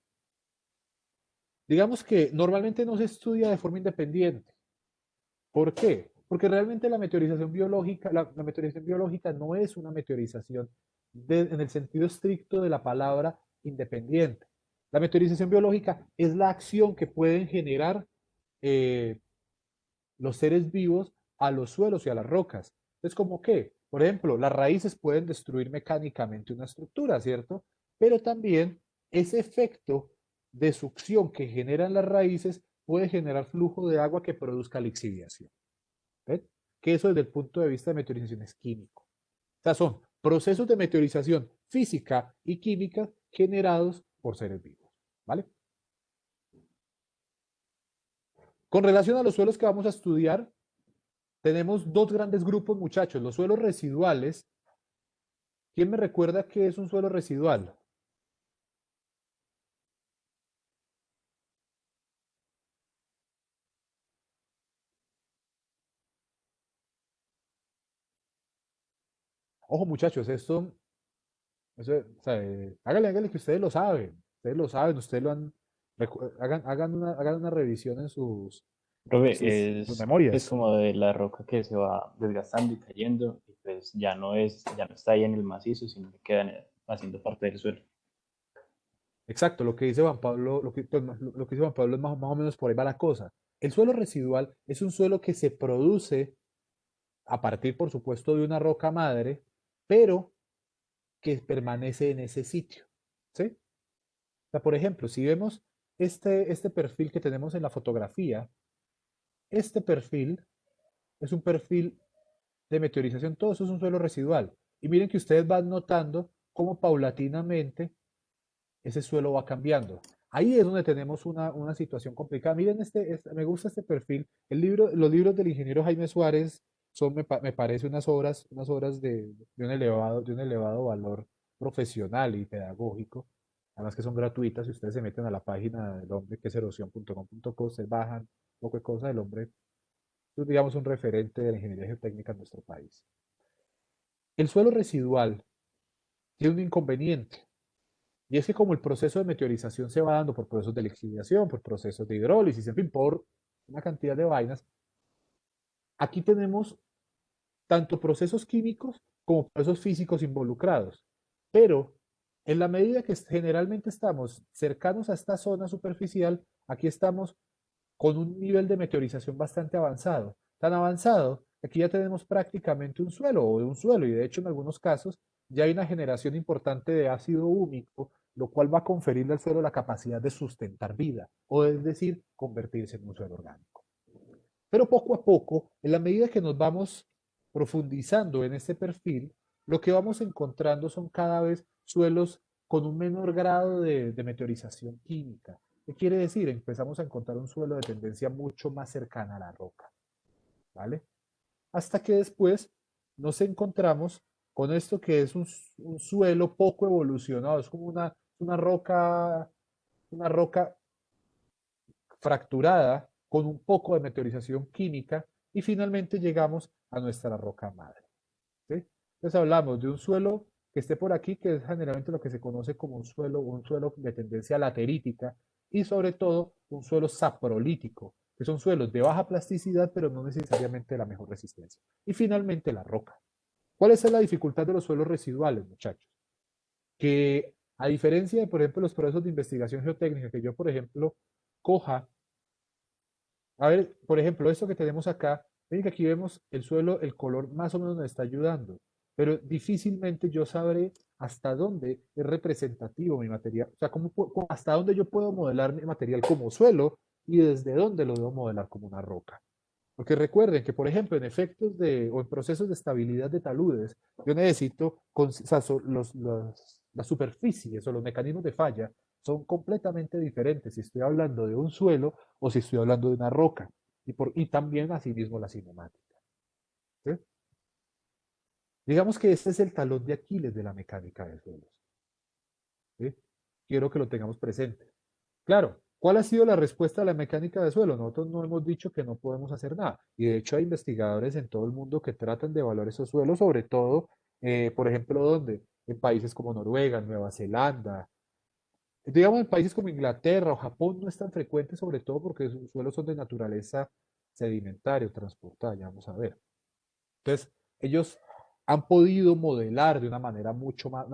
digamos que normalmente no se estudia de forma independiente. ¿Por qué? Porque realmente la meteorización biológica no es una meteorización en el sentido estricto de la palabra independiente. La meteorización biológica es la acción que pueden generar eh, los seres vivos a los suelos y a las rocas. Es como que, por ejemplo, las raíces pueden destruir mecánicamente una estructura, ¿cierto? Pero también ese efecto de succión que generan las raíces puede generar flujo de agua que produzca lixiviación. ¿Ven? que eso desde el punto de vista de meteorización es químico. O sea, son procesos de meteorización física y química generados por seres vivos, ¿vale? Con relación a los suelos que vamos a estudiar, tenemos dos grandes grupos, muchachos. Los suelos residuales. ¿Quién me recuerda qué es un suelo residual? Ojo, muchachos, o sea, háganle que ustedes lo saben, ustedes lo han, hagan una revisión en sus Profe, es memorias. como de la roca que se va desgastando y cayendo, y pues ya no está ahí en el macizo, sino que queda haciendo parte del suelo. Exacto, lo que dice Juan Pablo, lo que dice Juan Pablo es más o menos por ahí va la cosa. El suelo residual es un suelo que se produce a partir, por supuesto, de una roca madre, pero que permanece en ese sitio, ¿sí? O sea, por ejemplo, si vemos este perfil que tenemos en la fotografía, este perfil es un perfil de meteorización, todo eso es un suelo residual. Y miren que ustedes van notando cómo paulatinamente ese suelo va cambiando. Ahí es donde tenemos una situación complicada. Miren, me gusta este perfil. Los libros del ingeniero Jaime Suárez son, me parece, unas obras de un elevado valor profesional y pedagógico. Además que son gratuitas. Si ustedes se meten a la página del hombre, que es erosión.com.co, ustedes bajan un poco de cosas del hombre. Es, digamos, un referente de la ingeniería geotécnica en nuestro país. El suelo residual tiene un inconveniente. Y es que como el proceso de meteorización se va dando por procesos de lixiviación, por procesos de hidrólisis, en fin, por una cantidad de vainas, aquí tenemos tanto procesos químicos como procesos físicos involucrados. Pero en la medida que generalmente estamos cercanos a esta zona superficial, aquí estamos con un nivel de meteorización bastante avanzado. Tan avanzado que aquí ya tenemos prácticamente un suelo o de un suelo y de hecho en algunos casos ya hay una generación importante de ácido húmico, lo cual va a conferirle al suelo la capacidad de sustentar vida o es decir, convertirse en un suelo orgánico. Pero poco a poco, en la medida que nos vamos profundizando en este perfil, lo que vamos encontrando son cada vez suelos con un menor grado de meteorización química. ¿Qué quiere decir? Empezamos a encontrar un suelo de tendencia mucho más cercana a la roca, ¿vale? Hasta que después nos encontramos con esto que es un suelo poco evolucionado, es como una roca fracturada con un poco de meteorización química y finalmente llegamos a nuestra roca madre, ¿sí? Entonces hablamos de un suelo que esté por aquí, que es generalmente lo que se conoce como un suelo de tendencia laterítica y sobre todo un suelo saprolítico, que son suelos de baja plasticidad pero no necesariamente de la mejor resistencia. Y finalmente la roca. ¿Cuál es la dificultad de los suelos residuales, muchachos? Que a diferencia de, por ejemplo, los procesos de investigación geotécnica, que yo, por ejemplo, coja. A ver, por ejemplo, esto que tenemos acá, ven que aquí vemos el suelo, el color más o menos nos está ayudando, pero difícilmente yo sabré hasta dónde es representativo mi material, o sea, hasta dónde yo puedo modelar mi material como suelo y desde dónde lo debo modelar como una roca. Porque recuerden que, por ejemplo, en efectos o en procesos de estabilidad de taludes, yo necesito, o sea, las superficies o los mecanismos de falla son completamente diferentes si estoy hablando de un suelo o si estoy hablando de una roca. Y también, asimismo, la cinemática. ¿Sí? Digamos que este es el talón de Aquiles de la mecánica de suelos. ¿Sí? Quiero que lo tengamos presente. Claro, ¿cuál ha sido la respuesta a la mecánica de suelo? Nosotros no hemos dicho que no podemos hacer nada. Y de hecho hay investigadores en todo el mundo que tratan de evaluar esos suelos, sobre todo, por ejemplo, ¿dónde? En países como Noruega, Nueva Zelanda. Digamos, en países como Inglaterra o Japón no es tan frecuente, sobre todo porque sus suelos son de naturaleza sedimentaria o transportada, ya vamos a ver. Entonces, ellos han podido modelar de una manera mucho más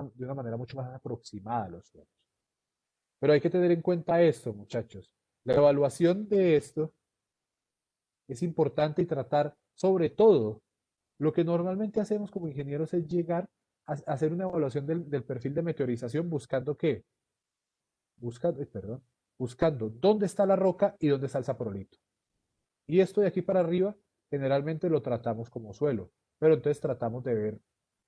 aproximada los suelos. Pero hay que tener en cuenta esto, muchachos. La evaluación de esto es importante y tratar, sobre todo, lo que normalmente hacemos como ingenieros es llegar a hacer una evaluación del perfil de meteorización buscando qué? Buscando dónde está la roca y dónde está el saprolito. Y esto de aquí para arriba generalmente lo tratamos como suelo, pero entonces tratamos de ver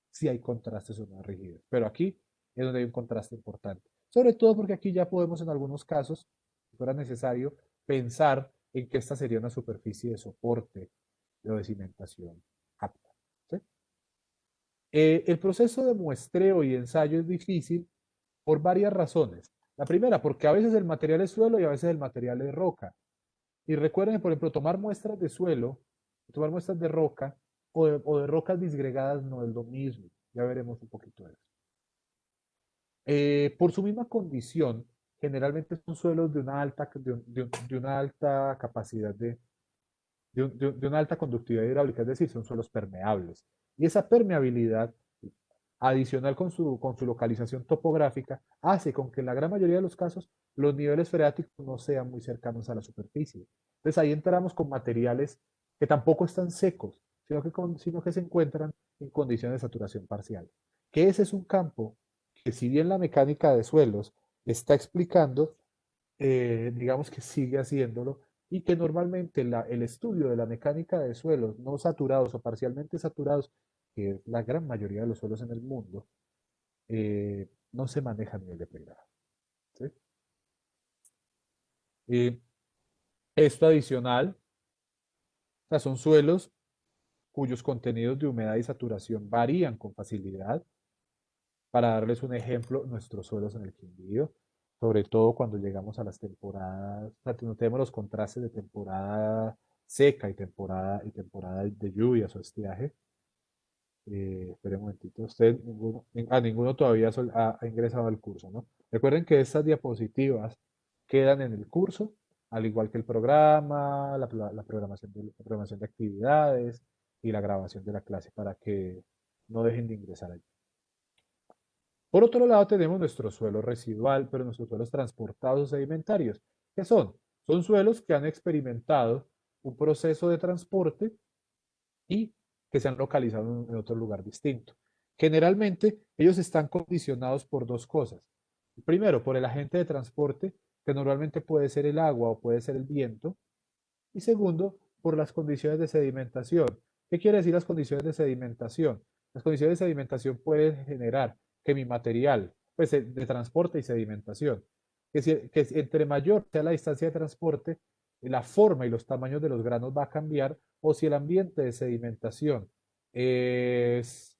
si hay contrastes o no hay rigidez. Pero aquí es donde hay un contraste importante. Sobre todo porque aquí ya podemos en algunos casos, si fuera necesario, pensar en que esta sería una superficie de soporte o de cimentación apta. ¿Sí? El proceso de muestreo y ensayo es difícil por varias razones. La primera, porque a veces el material es suelo y a veces el material es roca. Y recuerden, por ejemplo, tomar muestras de suelo, tomar muestras de roca o de rocas disgregadas no es lo mismo. Ya veremos un poquito de eso. Por su misma condición, generalmente son suelos de una alta, de una alta capacidad de una alta conductividad hidráulica, es decir, son suelos permeables. Y esa permeabilidad, adicional con su localización topográfica, hace con que en la gran mayoría de los casos los niveles freáticos no sean muy cercanos a la superficie. Entonces ahí entramos con materiales que tampoco están secos, sino que se encuentran en condiciones de saturación parcial. Que ese es un campo que si bien la mecánica de suelos está explicando, digamos que sigue haciéndolo y que normalmente el estudio de la mecánica de suelos no saturados o parcialmente saturados, que es la gran mayoría de los suelos en el mundo, no se maneja a nivel de pregrado. ¿Sí? Esto adicional, o sea, son suelos cuyos contenidos de humedad y saturación varían con facilidad. Para darles un ejemplo, nuestros suelos en el Quindío, sobre todo cuando llegamos a las temporadas, o sea, no tenemos los contrastes de temporada seca y temporada de lluvias o estiaje. Espera un momentito, ninguno todavía ha ingresado al curso, ¿no? Recuerden que estas diapositivas quedan en el curso, al igual que el programa, la programación de actividades y la grabación de la clase para que no dejen de ingresar allí. Por otro lado, tenemos nuestro suelo residual, pero nuestros suelos transportados o sedimentarios. ¿Qué son? Son suelos que han experimentado un proceso de transporte y que se han localizado en otro lugar distinto. Generalmente, ellos están condicionados por dos cosas. Primero, por el agente de transporte, que normalmente puede ser el agua o puede ser el viento. Y segundo, por las condiciones de sedimentación. ¿Qué quiere decir las condiciones de sedimentación? Las condiciones de sedimentación pueden generar que mi material, pues de transporte y sedimentación, que entre mayor sea la distancia de transporte, la forma y los tamaños de los granos va a cambiar, o si el ambiente de sedimentación es,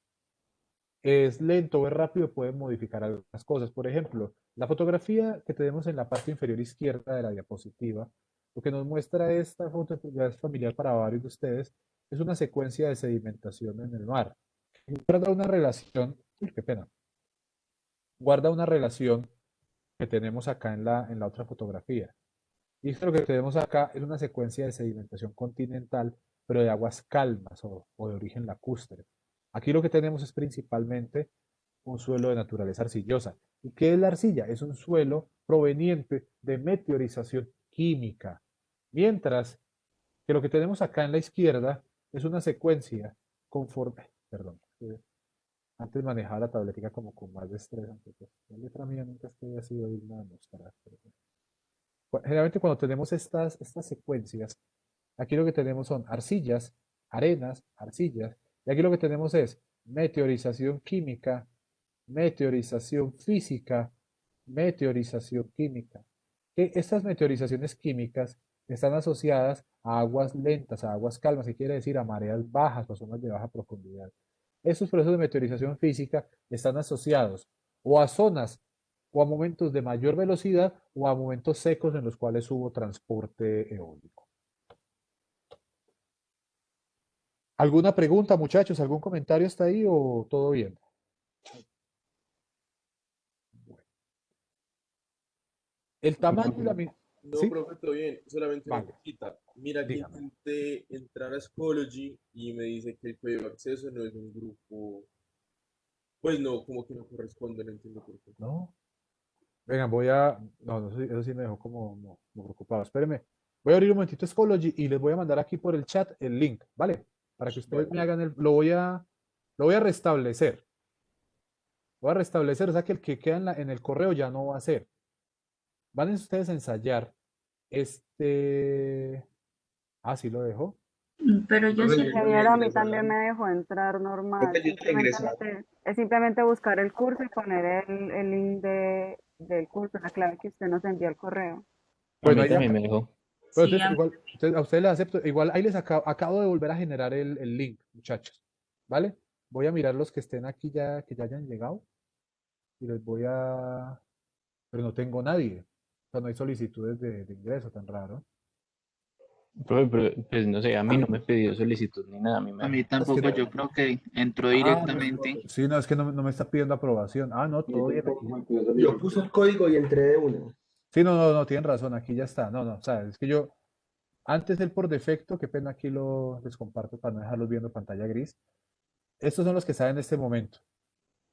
es lento o es rápido, pueden modificar algunas cosas. Por ejemplo, la fotografía que tenemos en la parte inferior izquierda de la diapositiva, lo que nos muestra esta foto, ya es familiar para varios de ustedes, es una secuencia de sedimentación en el mar. Guarda una relación, uy, qué pena, guarda una relación que tenemos acá en la otra fotografía. Y esto lo que tenemos acá es una secuencia de sedimentación continental, pero de aguas calmas o de origen lacustre. Aquí lo que tenemos es principalmente un suelo de naturaleza arcillosa. ¿Y qué es la arcilla? Es un suelo proveniente de meteorización química. Mientras que lo que tenemos acá en la izquierda es una secuencia conforme, perdón, antes manejaba la tabletica como con más destreza, aunque pues, la letra mía nunca es que haya sido digna de mostrar. Generalmente cuando tenemos estas secuencias, aquí lo que tenemos son arcillas, arenas, arcillas, y aquí lo que tenemos es meteorización química, meteorización física, meteorización química. Que estas meteorizaciones químicas están asociadas a aguas lentas, a aguas calmas, que quiere decir a mareas bajas o zonas de baja profundidad. Estos procesos de meteorización física están asociados o a zonas o a momentos de mayor velocidad o a momentos secos en los cuales hubo transporte eólico. ¿Alguna pregunta, muchachos? ¿Algún comentario hasta ahí o todo bien? El tamaño y la... No, ¿Sí? profe, todo bien. Solamente una Vale, cosita. Mira que dígame. intenté entrar a Schoology y me dice que el código de acceso no es un grupo. Pues no, como que no corresponde, no entiendo por qué. ¿No? Venga, voy a... No, no, eso sí me dejó como preocupado. Espérenme. Voy a abrir un momentito Schoology y les voy a mandar aquí por el chat el link, ¿vale? Para que ustedes me Vale. hagan el... Lo voy a restablecer. Lo voy a restablecer, o sea que el que queda en el correo ya no va a ser. Van ustedes a ensayar este... Ah, sí lo dejo. Pero yo Profe, sí, yo ya le Ingeniero, a mí ingresé a también me dejó entrar normal. Profe, yo te ingresé. Es simplemente buscar el curso y poner el link del curso, la clave que usted nos envió al correo. A Bueno, mí ahí ya, también me dejó. pero sí, entonces igual, a ustedes les acepto, igual ahí les acabo de volver a generar el link, muchachos, ¿vale? Voy a mirar los que estén aquí ya, que ya hayan llegado y les voy a, pero no tengo nadie, o sea, no hay solicitudes de ingreso, tan raro. Profe, pero, pues no sé, a mí no me pidió solicitud ni nada, a mí me A mí dejó. Es que tampoco, no, yo creo que entró no, directamente. sí, no, es que no me está pidiendo aprobación. Ah, no, todo bien aquí. Yo puse el código y entré de una. Sí, no, tienen razón, aquí ya está. No, o sea, es que yo, antes del por defecto, qué pena aquí les comparto para no dejarlos viendo pantalla gris. Estos son los que salen en este momento.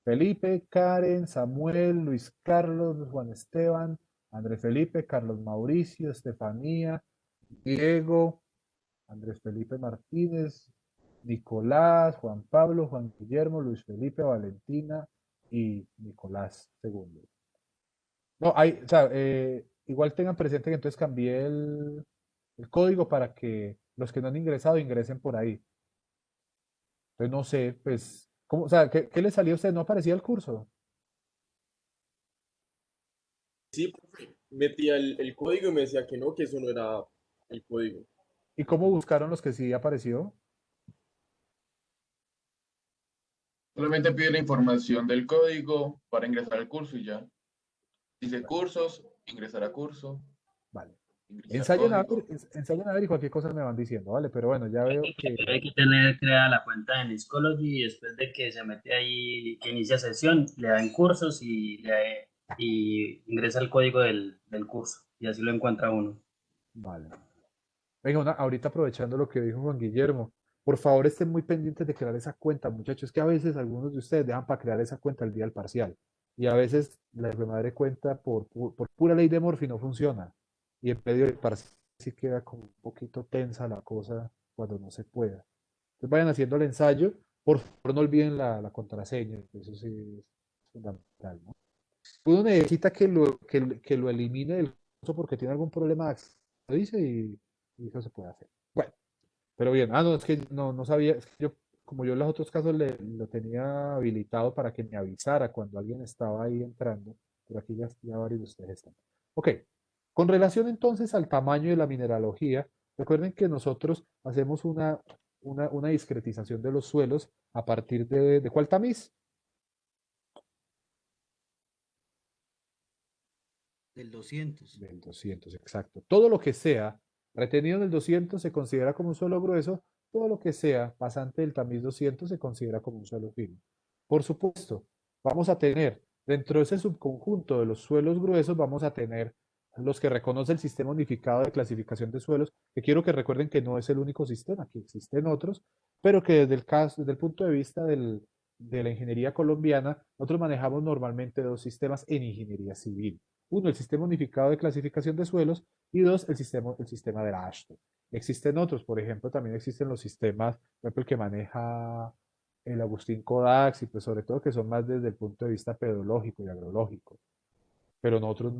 Felipe, Karen, Samuel, Luis Carlos, Juan Esteban, Andrés Felipe, Carlos Mauricio, Estefanía, Diego, Andrés Felipe Martínez, Nicolás, Juan Pablo, Juan Guillermo, Luis Felipe, Valentina y Nicolás segundo. No, hay, o sea, igual tengan presente que entonces cambié el código para que los que no han ingresado ingresen por ahí. Entonces no sé, pues, ¿cómo, o sea, qué le salió a usted? ¿No aparecía el curso? Sí, profe, metía el código y me decía que no, que eso no era el código. ¿Y cómo buscaron los que sí apareció? Solamente pide la información del código para ingresar al curso y ya. Dice cursos, ingresar a curso, Vale. ingresar código. Ensayen a ver y cualquier cosa me van diciendo, ¿vale? Pero bueno, ya veo que primero hay que tener creada la cuenta en Schoology y después de que se mete ahí, que inicia sesión, le dan cursos y ingresa el código del curso y así lo encuentra uno. vale. Venga, ahorita aprovechando lo que dijo Juan Guillermo, por favor estén muy pendientes de crear esa cuenta, muchachos, que a veces algunos de ustedes dejan para crear esa cuenta el día del parcial. Y a veces la hijo de madre cuenta por pura ley de Morphy no funciona. Y en medio del parcial sí queda como un poquito tensa la cosa cuando no se pueda. Entonces vayan haciendo el ensayo. Por favor, no olviden la contraseña. Eso sí es fundamental, ¿no? Uno necesita que lo elimine del curso porque tiene algún problema de acceso, dice, y eso se puede hacer. Bueno, pero bien. No, es que no sabía. Es que yo, como yo en los otros casos lo tenía habilitado para que me avisara cuando alguien estaba ahí entrando, pero aquí ya varios de ustedes están. Ok, con relación entonces al tamaño de la mineralogía, recuerden que nosotros hacemos una discretización de los suelos a partir ¿de cuál tamiz? Del 200. Del 200, exacto. Todo lo que sea retenido en el 200 se considera como un suelo grueso, todo lo que sea pasante del tamiz 200 se considera como un suelo fino. Por supuesto, vamos a tener dentro de ese subconjunto de los suelos gruesos, vamos a tener los que reconoce el sistema unificado de clasificación de suelos, que quiero que recuerden que no es el único sistema, que existen otros, pero que desde el punto de vista de la ingeniería colombiana, nosotros manejamos normalmente dos sistemas en ingeniería civil. Uno, el sistema unificado de clasificación de suelos y dos, el sistema de la AASHTO. Existen otros, por ejemplo, también existen los sistemas, por ejemplo, el que maneja el Agustín Kodax y pues sobre todo que son más desde el punto de vista pedológico y agrológico. Pero nosotros,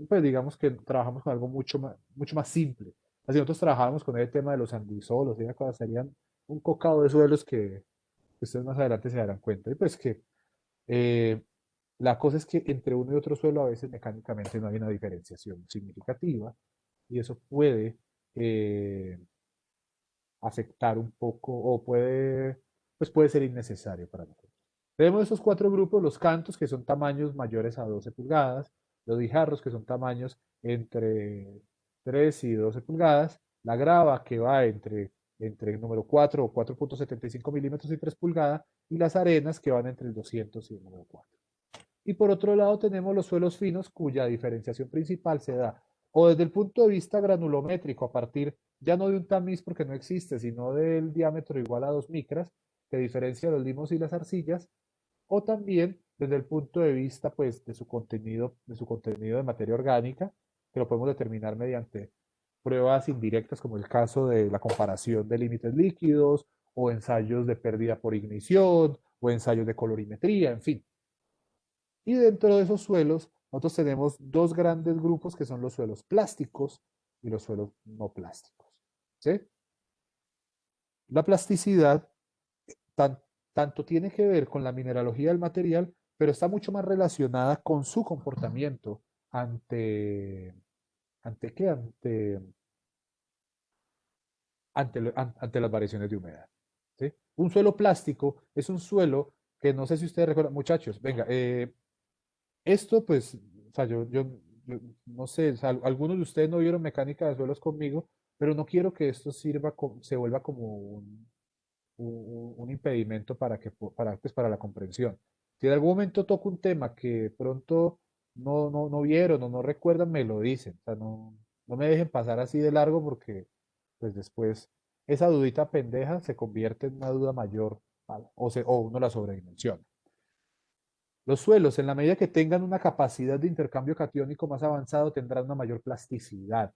pues digamos que trabajamos con algo mucho más simple. Así nosotros trabajamos con el tema de los anguisolos y esas cosas, serían un cocado de suelos que ustedes más adelante se darán cuenta. Y pues que eh, la cosa es que entre uno y otro suelo a veces mecánicamente no hay una diferenciación significativa y eso puede eh, afectar un poco o puede ser innecesario para nosotros. Tenemos esos cuatro grupos, los cantos que son tamaños mayores a 12 pulgadas, los guijarros que son tamaños entre 3 y 12 pulgadas, la grava que va entre el número 4 o 4.75 milímetros y 3 pulgadas, y las arenas que van entre el 200 y el número 4. Y por otro lado tenemos los suelos finos cuya diferenciación principal se da o desde el punto de vista granulométrico a partir ya no de un tamiz porque no existe, sino del diámetro igual a 2 micras que diferencia los limos y las arcillas, o también desde el punto de vista pues de su contenido de materia orgánica, que lo podemos determinar mediante pruebas indirectas como el caso de la comparación de límites líquidos o ensayos de pérdida por ignición o ensayos de colorimetría, en fin. Y dentro de esos suelos, nosotros tenemos dos grandes grupos que son los suelos plásticos y los suelos no plásticos. ¿Sí? La plasticidad tan- tanto tiene que ver con la mineralogía del material, pero está mucho más relacionada con su comportamiento ante, ¿ante qué? Ante las variaciones de humedad. ¿Sí? Un suelo plástico es un suelo que no sé si ustedes recuerdan, muchachos, venga, esto pues, o sea, yo no sé, o sea, algunos de ustedes no vieron mecánica de suelos conmigo, pero no quiero que esto sirva, se vuelva como un impedimento para, pues, para la comprensión. Si en algún momento toco un tema que de pronto no vieron o no recuerdan, me lo dicen. O sea, no me dejen pasar así de largo porque pues después esa dudita pendeja se convierte en una duda mayor o uno la sobredimensiona. Los suelos, en la medida que tengan una capacidad de intercambio catiónico más avanzado, tendrán una mayor plasticidad.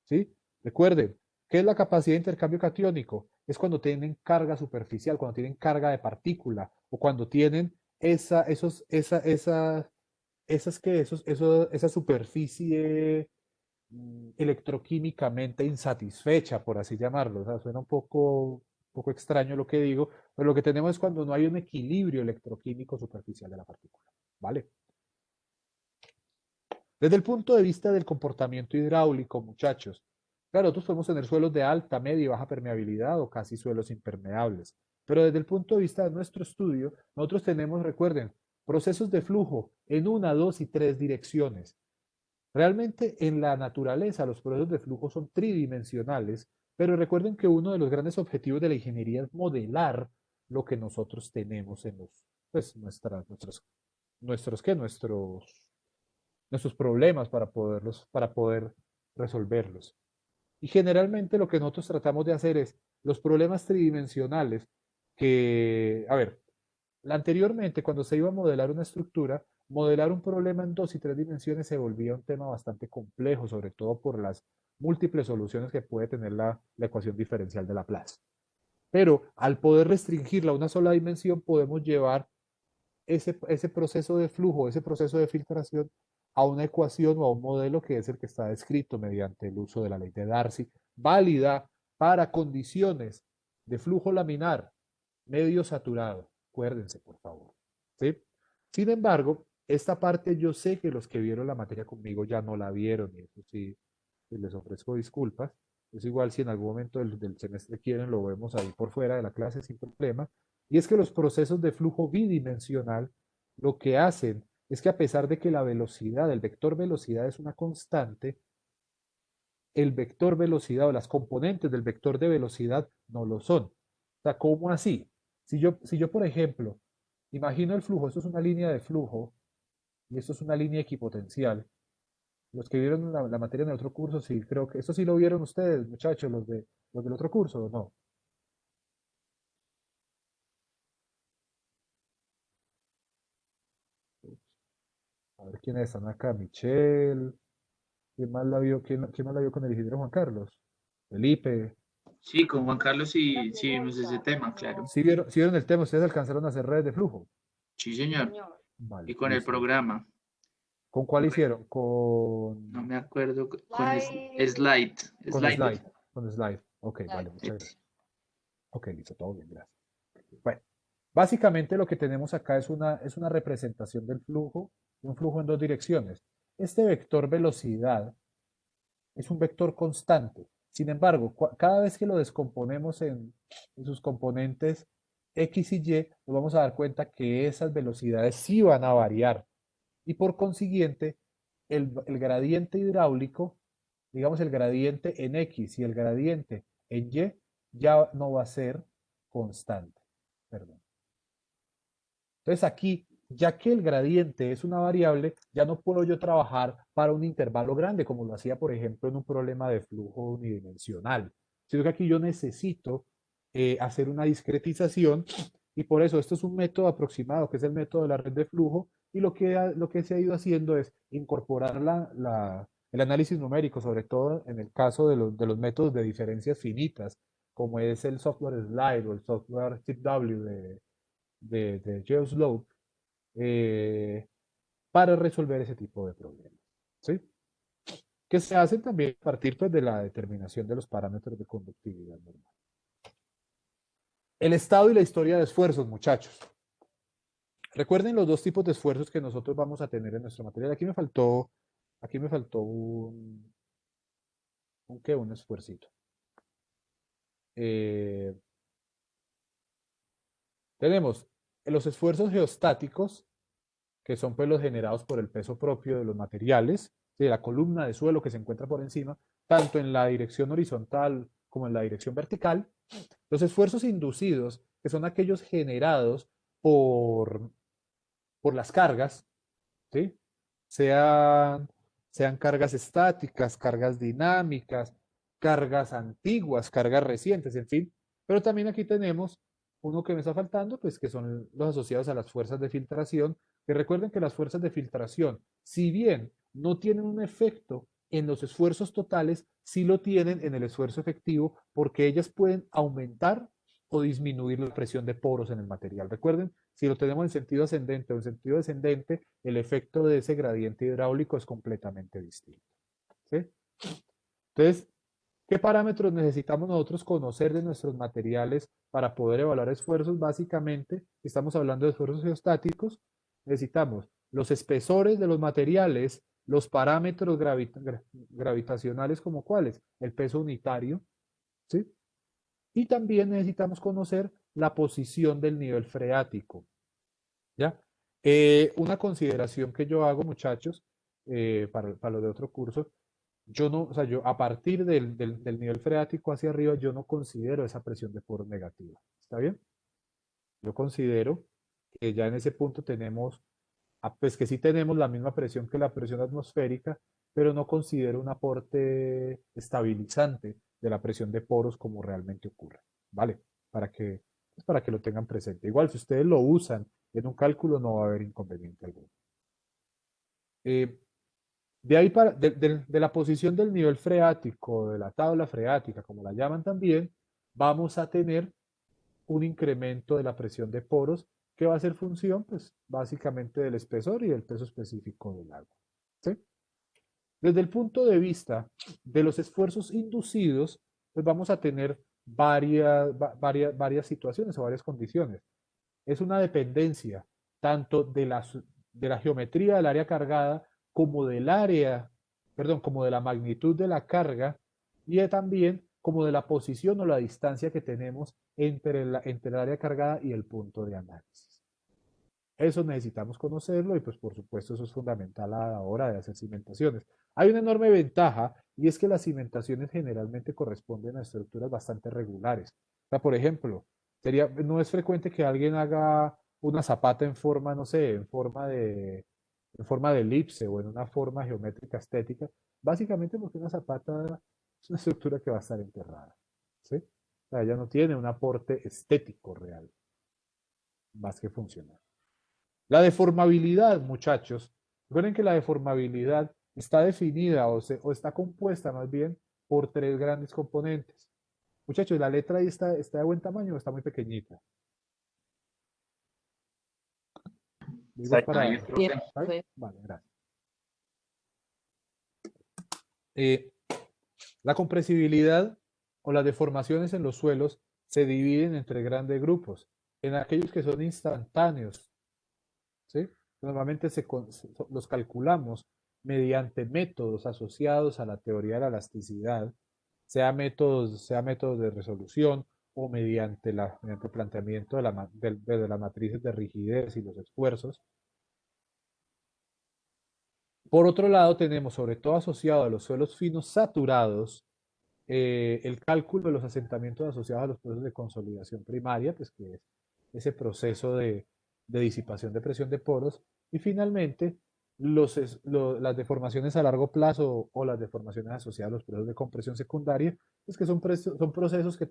¿Sí? Recuerden, ¿qué es la capacidad de intercambio catiónico? Es cuando tienen carga superficial, cuando tienen carga de partícula o cuando tienen esa superficie electroquímicamente insatisfecha, por así llamarlo. O sea, suena un poco extraño lo que digo, pero lo que tenemos es cuando no hay un equilibrio electroquímico superficial de la partícula. ¿Vale? Desde el punto de vista del comportamiento hidráulico, muchachos, claro, nosotros podemos tener suelos de alta, media y baja permeabilidad o casi suelos impermeables, pero desde el punto de vista de nuestro estudio, nosotros tenemos, recuerden, procesos de flujo en una, dos y tres direcciones. Realmente en la naturaleza los procesos de flujo son tridimensionales, pero recuerden que uno de los grandes objetivos de la ingeniería es modelar lo que nosotros tenemos en pues, nuestros problemas para poder resolverlos. Y generalmente lo que nosotros tratamos de hacer es los problemas tridimensionales a ver, anteriormente cuando se iba a modelar una estructura, modelar un problema en dos y tres dimensiones se volvía un tema bastante complejo, sobre todo por las múltiples soluciones que puede tener la ecuación diferencial de Laplace. Pero al poder restringirla a una sola dimensión, podemos llevar ese proceso de flujo, ese proceso de filtración a una ecuación o a un modelo que es el que está descrito mediante el uso de la ley de Darcy, válida para condiciones de flujo laminar medio saturado. Acuérdense, por favor. ¿Sí? Sin embargo, esta parte yo sé que los que vieron la materia conmigo ya no la vieron y eso sí, les ofrezco disculpas. Es igual si en algún momento del semestre quieren, lo vemos ahí por fuera de la clase sin problema. Y es que los procesos de flujo bidimensional lo que hacen es que a pesar de que la velocidad, el vector velocidad es una constante, el vector velocidad o las componentes del vector de velocidad no lo son. O sea, ¿cómo así? Si yo, por ejemplo, imagino el flujo, esto es una línea de flujo y esto es una línea equipotencial. Los que vieron la materia en el otro curso, sí, creo que esto sí lo vieron ustedes, muchachos, los del otro curso, ¿o no? A ver quiénes están acá. Michelle. ¿Quién más la vio? ¿Quién más la vio con el ingeniero Juan Carlos? Felipe. Sí, con Juan Carlos sí vimos ese tema, claro. ¿Sí vieron el tema? ¿Ustedes alcanzaron a hacer redes de flujo? Sí, señor. Vale, Y con el listo. programa. ¿Con cuál hicieron? No me acuerdo. Con Slide. Con Slide. Con Slide. Ok, vale, muchas gracias. Ok, listo, todo bien, gracias. Bueno, básicamente lo que tenemos acá es una representación del flujo, un flujo en dos direcciones. Este vector velocidad es un vector constante. Sin embargo, cada vez que lo descomponemos en sus componentes X y Y, nos vamos a dar cuenta que esas velocidades sí van a variar. Y por consiguiente, el gradiente hidráulico, digamos el gradiente en X y el gradiente en Y, ya no va a ser constante. Perdón. Entonces aquí, ya que el gradiente es una variable, ya no puedo yo trabajar para un intervalo grande, como lo hacía, por ejemplo, en un problema de flujo unidimensional. Sino que aquí yo necesito hacer una discretización y por eso esto es un método aproximado, que es el método de la red de flujo, y lo que se ha ido haciendo es incorporar el análisis numérico, sobre todo en el caso de los métodos de diferencias finitas, como es el software Slide o el software TipW de GeoSlope, para resolver ese tipo de problemas. ¿Sí? Que se hacen también a partir pues, de la determinación de los parámetros de conductividad normal. El estado y la historia de esfuerzos, muchachos. Recuerden los dos tipos de esfuerzos que nosotros vamos a tener en nuestro material. Aquí me faltó un esfuercito. Tenemos los esfuerzos geostáticos, que son pues los generados por el peso propio de los materiales, de la columna de suelo que se encuentra por encima, tanto en la dirección horizontal como en la dirección vertical. Los esfuerzos inducidos, que son aquellos generados por las cargas, ¿sí? Sean cargas estáticas, cargas dinámicas, cargas antiguas, cargas recientes, en fin. Pero también aquí tenemos uno que me está faltando, pues que son los asociados a las fuerzas de filtración, que recuerden que las fuerzas de filtración, si bien no tienen un efecto en los esfuerzos totales, sí lo tienen en el esfuerzo efectivo, porque ellas pueden aumentar o disminuir la presión de poros en el material. Recuerden, si lo tenemos en sentido ascendente o en sentido descendente, el efecto de ese gradiente hidráulico es completamente distinto. ¿Sí? Entonces, ¿qué parámetros necesitamos nosotros conocer de nuestros materiales para poder evaluar esfuerzos? Básicamente, estamos hablando de esfuerzos geostáticos, necesitamos los espesores de los materiales, los parámetros gravitacionales como cuáles, el peso unitario, ¿sí? Y también necesitamos conocer la posición del nivel freático, ¿ya? Una consideración que yo hago, muchachos, para lo de otro curso, yo no, o sea, yo a partir del nivel freático hacia arriba, yo no considero esa presión de poro negativa. ¿Está bien? Yo considero que ya en ese punto tenemos, pues que sí tenemos la misma presión que la presión atmosférica, pero no considero un aporte estabilizante de la presión de poros como realmente ocurre. ¿Vale? Para que lo tengan presente. Igual, si ustedes lo usan en un cálculo, no va a haber inconveniente alguno. De ahí de la posición del nivel freático, de la tabla freática, como la llaman también, vamos a tener un incremento de la presión de poros que va a ser función, pues, básicamente del espesor y del peso específico del agua. ¿Sí? Desde el punto de vista de los esfuerzos inducidos, pues vamos a tener varias situaciones o varias condiciones. Es una dependencia tanto de la geometría del área cargada como del área, perdón, como de la magnitud de la carga y también como de la posición o la distancia que tenemos entre el área cargada y el punto de análisis. Eso necesitamos conocerlo y pues por supuesto eso es fundamental a la hora de hacer cimentaciones. Hay una enorme ventaja y es que las cimentaciones generalmente corresponden a estructuras bastante regulares. O sea, por ejemplo, no es frecuente que alguien haga una zapata en forma, no sé, en forma de elipse o en una forma geométrica estética, básicamente porque una zapata es una estructura que va a estar enterrada. ¿Sí? O sea, ella no tiene un aporte estético real, más que funcional. La deformabilidad, muchachos, recuerden que la deformabilidad está definida o está compuesta más bien por tres grandes componentes. Muchachos, la letra ahí está de buen tamaño o está muy pequeñita. Digo, Está para... bien, ¿Está bien? Vale, gracias. La compresibilidad o las deformaciones en los suelos se dividen entre grandes grupos. En aquellos que son instantáneos, ¿sí? Normalmente los calculamos mediante métodos asociados a la teoría de la elasticidad, sea métodos de resolución o mediante el planteamiento de las matrices de rigidez y los esfuerzos. Por otro lado, tenemos, sobre todo asociado a los suelos finos saturados, el cálculo de los asentamientos asociados a los procesos de consolidación primaria, pues que es ese proceso de disipación de presión de poros. Y finalmente, las deformaciones a largo plazo o las deformaciones asociadas a los procesos de compresión secundaria, pues que son procesos que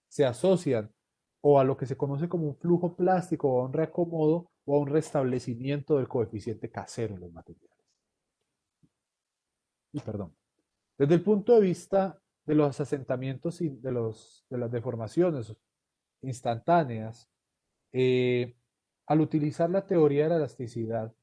se asocian o a lo que se conoce como un flujo plástico o a un reacomodo o a un restablecimiento del coeficiente casero en los materiales. Y perdón. Desde el punto de vista de los asentamientos y de las deformaciones instantáneas, al utilizar la teoría de la elasticidad,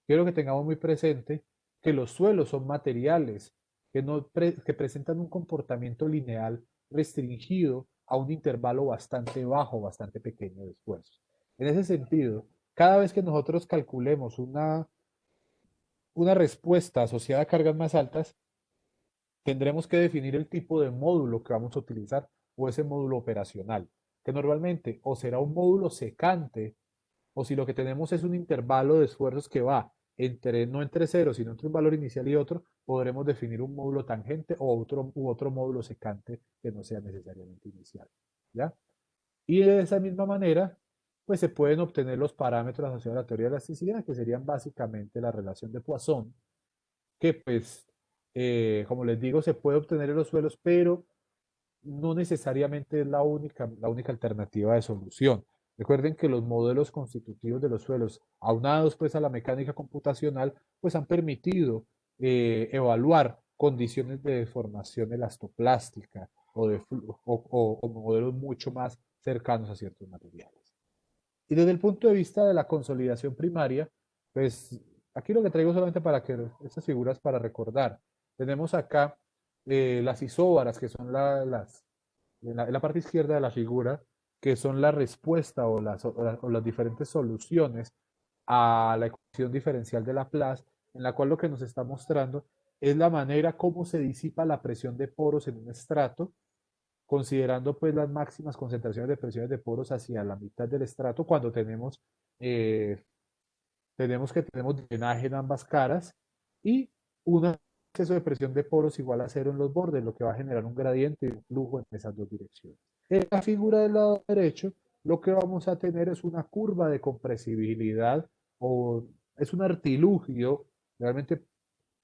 quiero que tengamos muy presente que los suelos son materiales que presentan un comportamiento lineal restringido a un intervalo bastante bajo, bastante pequeño de esfuerzos. En ese sentido, cada vez que nosotros calculemos una respuesta asociada a cargas más altas, tendremos que definir el tipo de módulo que vamos a utilizar o ese módulo operacional, que normalmente o será un módulo secante, o si lo que tenemos es un intervalo de esfuerzos que va no entre cero, sino entre un valor inicial y otro, podremos definir un módulo tangente o otro módulo secante que no sea necesariamente inicial. ¿Ya? Y de esa misma manera, pues se pueden obtener los parámetros asociados a la teoría de elasticidad, que serían básicamente la relación de Poisson, que pues, como les digo, se puede obtener en los suelos, pero no necesariamente es la única alternativa de solución. Recuerden que los modelos constitutivos de los suelos, aunados pues a la mecánica computacional, pues han permitido evaluar condiciones de deformación elastoplástica o modelos mucho más cercanos a ciertos materiales. Y desde el punto de vista de la consolidación primaria, pues aquí lo que traigo solamente para que estas figuras para recordar. Tenemos acá las isóbaras, que son en la parte izquierda de la figura, que son la respuesta o las diferentes soluciones a la ecuación diferencial de Laplace, en la cual lo que nos está mostrando es la manera como se disipa la presión de poros en un estrato, considerando pues las máximas concentraciones de presiones de poros hacia la mitad del estrato cuando tenemos drenaje en ambas caras y un exceso de presión de poros igual a cero en los bordes, lo que va a generar un gradiente y un flujo en esas dos direcciones. En la figura del lado derecho, lo que vamos a tener es una curva de compresibilidad o es un artilugio realmente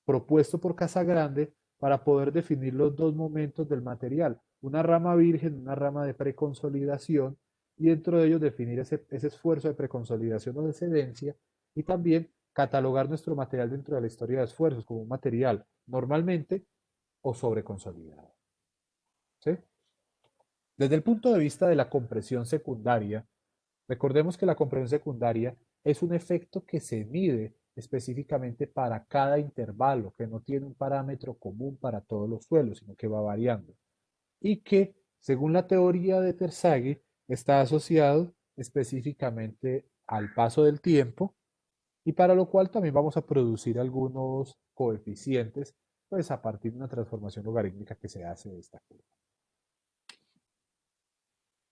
propuesto por Casagrande para poder definir los dos momentos del material, una rama virgen, una rama de preconsolidación, y dentro de ellos definir ese esfuerzo de preconsolidación o de excedencia, y también catalogar nuestro material dentro de la historia de esfuerzos como un material normalmente o sobreconsolidado. ¿Sí? Desde el punto de vista de la compresión secundaria, recordemos que la compresión secundaria es un efecto que se mide específicamente para cada intervalo, que no tiene un parámetro común para todos los suelos, sino que va variando. Y que, según la teoría de Terzaghi, está asociado específicamente al paso del tiempo, y para lo cual también vamos a producir algunos coeficientes, pues a partir de una transformación logarítmica que se hace de esta curva.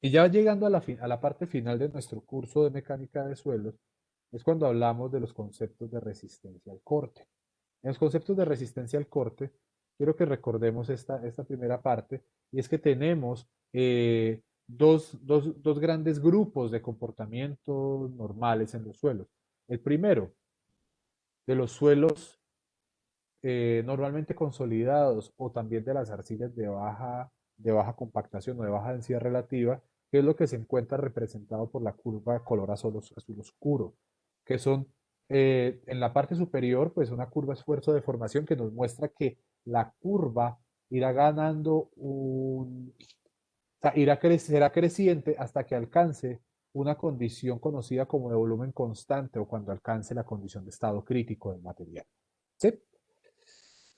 Y ya llegando a la parte final de nuestro curso de mecánica de suelos, es cuando hablamos de los conceptos de resistencia al corte. En los conceptos de resistencia al corte, quiero que recordemos esta primera parte, y es que tenemos dos grandes grupos de comportamientos normales en los suelos. El primero, de los suelos normalmente consolidados o también de las arcillas de baja compactación o de baja densidad relativa, que es lo que se encuentra representado por la curva de color azul oscuro, que son en la parte superior, pues una curva esfuerzo de formación que nos muestra que la curva irá ganando será creciente hasta que alcance una condición conocida como de volumen constante o cuando alcance la condición de estado crítico del material. ¿Sí?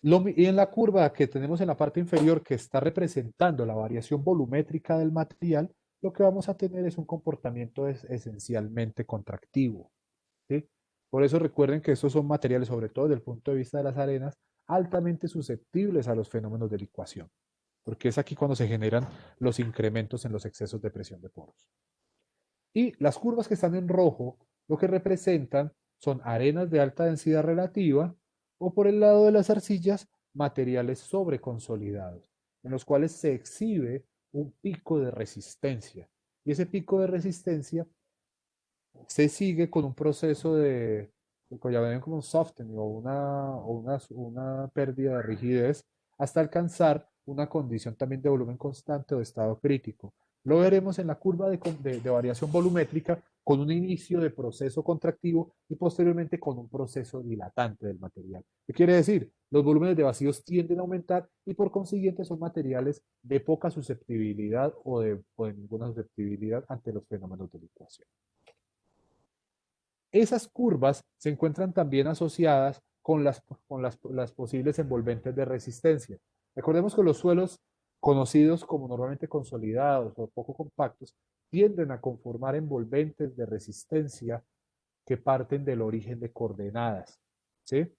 Y en la curva que tenemos en la parte inferior, que está representando la variación volumétrica del material, lo que vamos a tener es un comportamiento esencialmente contractivo. ¿Sí? Por eso recuerden que estos son materiales, sobre todo desde el punto de vista de las arenas, altamente susceptibles a los fenómenos de licuación, porque es aquí cuando se generan los incrementos en los excesos de presión de poros. Y las curvas que están en rojo, lo que representan son arenas de alta densidad relativa, o por el lado de las arcillas, materiales sobreconsolidados, en los cuales se exhibe un pico de resistencia. Y ese pico de resistencia se sigue con un proceso de, que ya ven como un softening o una pérdida de rigidez hasta alcanzar una condición también de volumen constante o de estado crítico. Lo veremos en la curva de variación volumétrica con un inicio de proceso contractivo y posteriormente con un proceso dilatante del material. ¿Qué quiere decir? Los volúmenes de vacíos tienden a aumentar y por consiguiente son materiales de poca susceptibilidad o de ninguna susceptibilidad ante los fenómenos de licuación. Esas curvas se encuentran también asociadas con las posibles envolventes de resistencia. Recordemos que los suelos conocidos como normalmente consolidados o poco compactos, tienden a conformar envolventes de resistencia que parten del origen de coordenadas, ¿sí?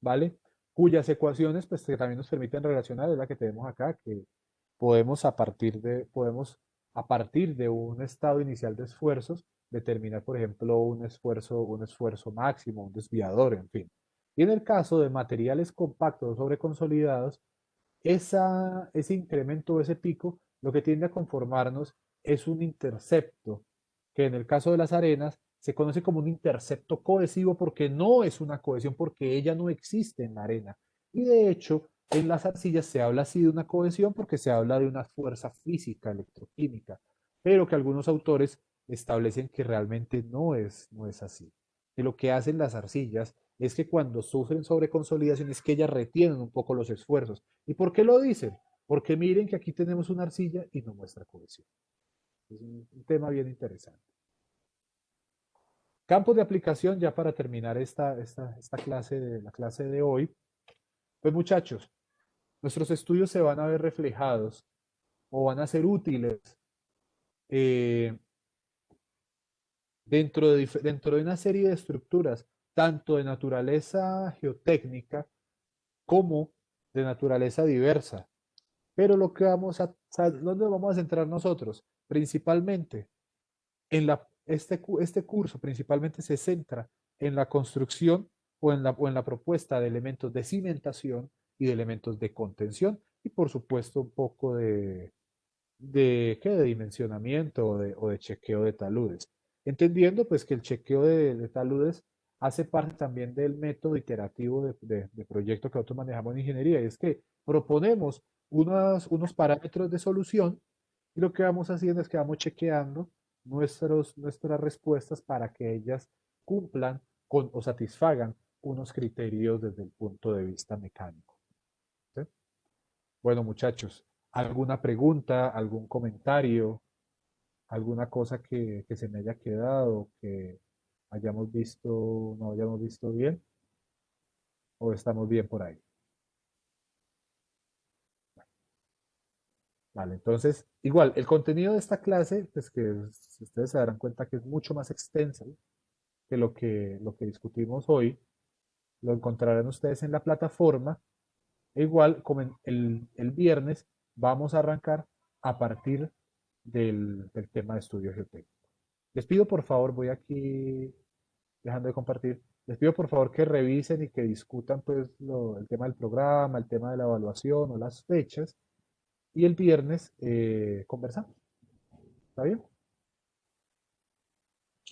¿Vale? Cuyas ecuaciones, pues, que también nos permiten relacionar, es la que tenemos acá, que podemos a partir de un estado inicial de esfuerzos, determinar, por ejemplo, un esfuerzo máximo, un desviador, en fin. Y en el caso de materiales compactos sobre consolidados, ese incremento o ese pico, lo que tiende a conformarnos es un intercepto, que en el caso de las arenas se conoce como un intercepto cohesivo porque no es una cohesión, porque ella no existe en la arena. Y de hecho, en las arcillas se habla así de una cohesión porque se habla de una fuerza física, electroquímica, pero que algunos autores establecen que realmente no es así. Que lo que hacen las arcillas es que cuando sufren sobre consolidación es que ellas retienen un poco los esfuerzos. ¿Y por qué lo dicen? Porque miren que aquí tenemos una arcilla y no muestra cohesión. Es un tema bien interesante. Campos de aplicación, ya para terminar esta clase, la clase de hoy. Pues muchachos, nuestros estudios se van a ver reflejados o van a ser útiles eh, dentro de una serie de estructuras, tanto de naturaleza geotécnica como de naturaleza diversa. Pero lo que ¿dónde vamos a centrar nosotros? Principalmente este curso principalmente se centra en la construcción o en la propuesta de elementos de cimentación y de elementos de contención y por supuesto un poco de dimensionamiento o de chequeo de taludes. Entendiendo pues que el chequeo de taludes hace parte también del método iterativo de proyecto que nosotros manejamos en ingeniería y es que proponemos unos parámetros de solución y lo que vamos haciendo es que vamos chequeando nuestras respuestas para que ellas cumplan o satisfagan unos criterios desde el punto de vista mecánico. ¿Sí? Bueno, muchachos, ¿alguna pregunta, algún comentario, alguna cosa que se me haya quedado, que no hayamos visto bien? ¿O estamos bien por ahí? Vale, entonces, igual, el contenido de esta clase, pues que ustedes se darán cuenta que es mucho más extensa, ¿sí?, que lo que discutimos hoy. Lo encontrarán ustedes en la plataforma. E igual, como el viernes, vamos a arrancar a partir del tema de estudio geotécnico. Les pido, por favor, voy aquí dejando de compartir, les pido, por favor, que revisen y que discutan pues, el tema del programa, el tema de la evaluación o las fechas. Y el viernes conversamos. ¿Está bien?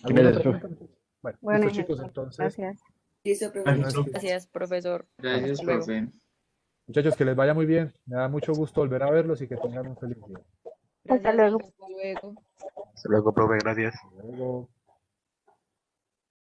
¿Alguna pregunta? Bueno, listo, chicos, entonces. Gracias. Listo, profesor. Gracias, profesor. Gracias, Hasta luego. profe. Muchachos, que les vaya muy bien. Me da mucho gusto volver a verlos y que tengan un feliz día. Hasta luego. Hasta luego. Hasta luego, profe, gracias. Hasta luego.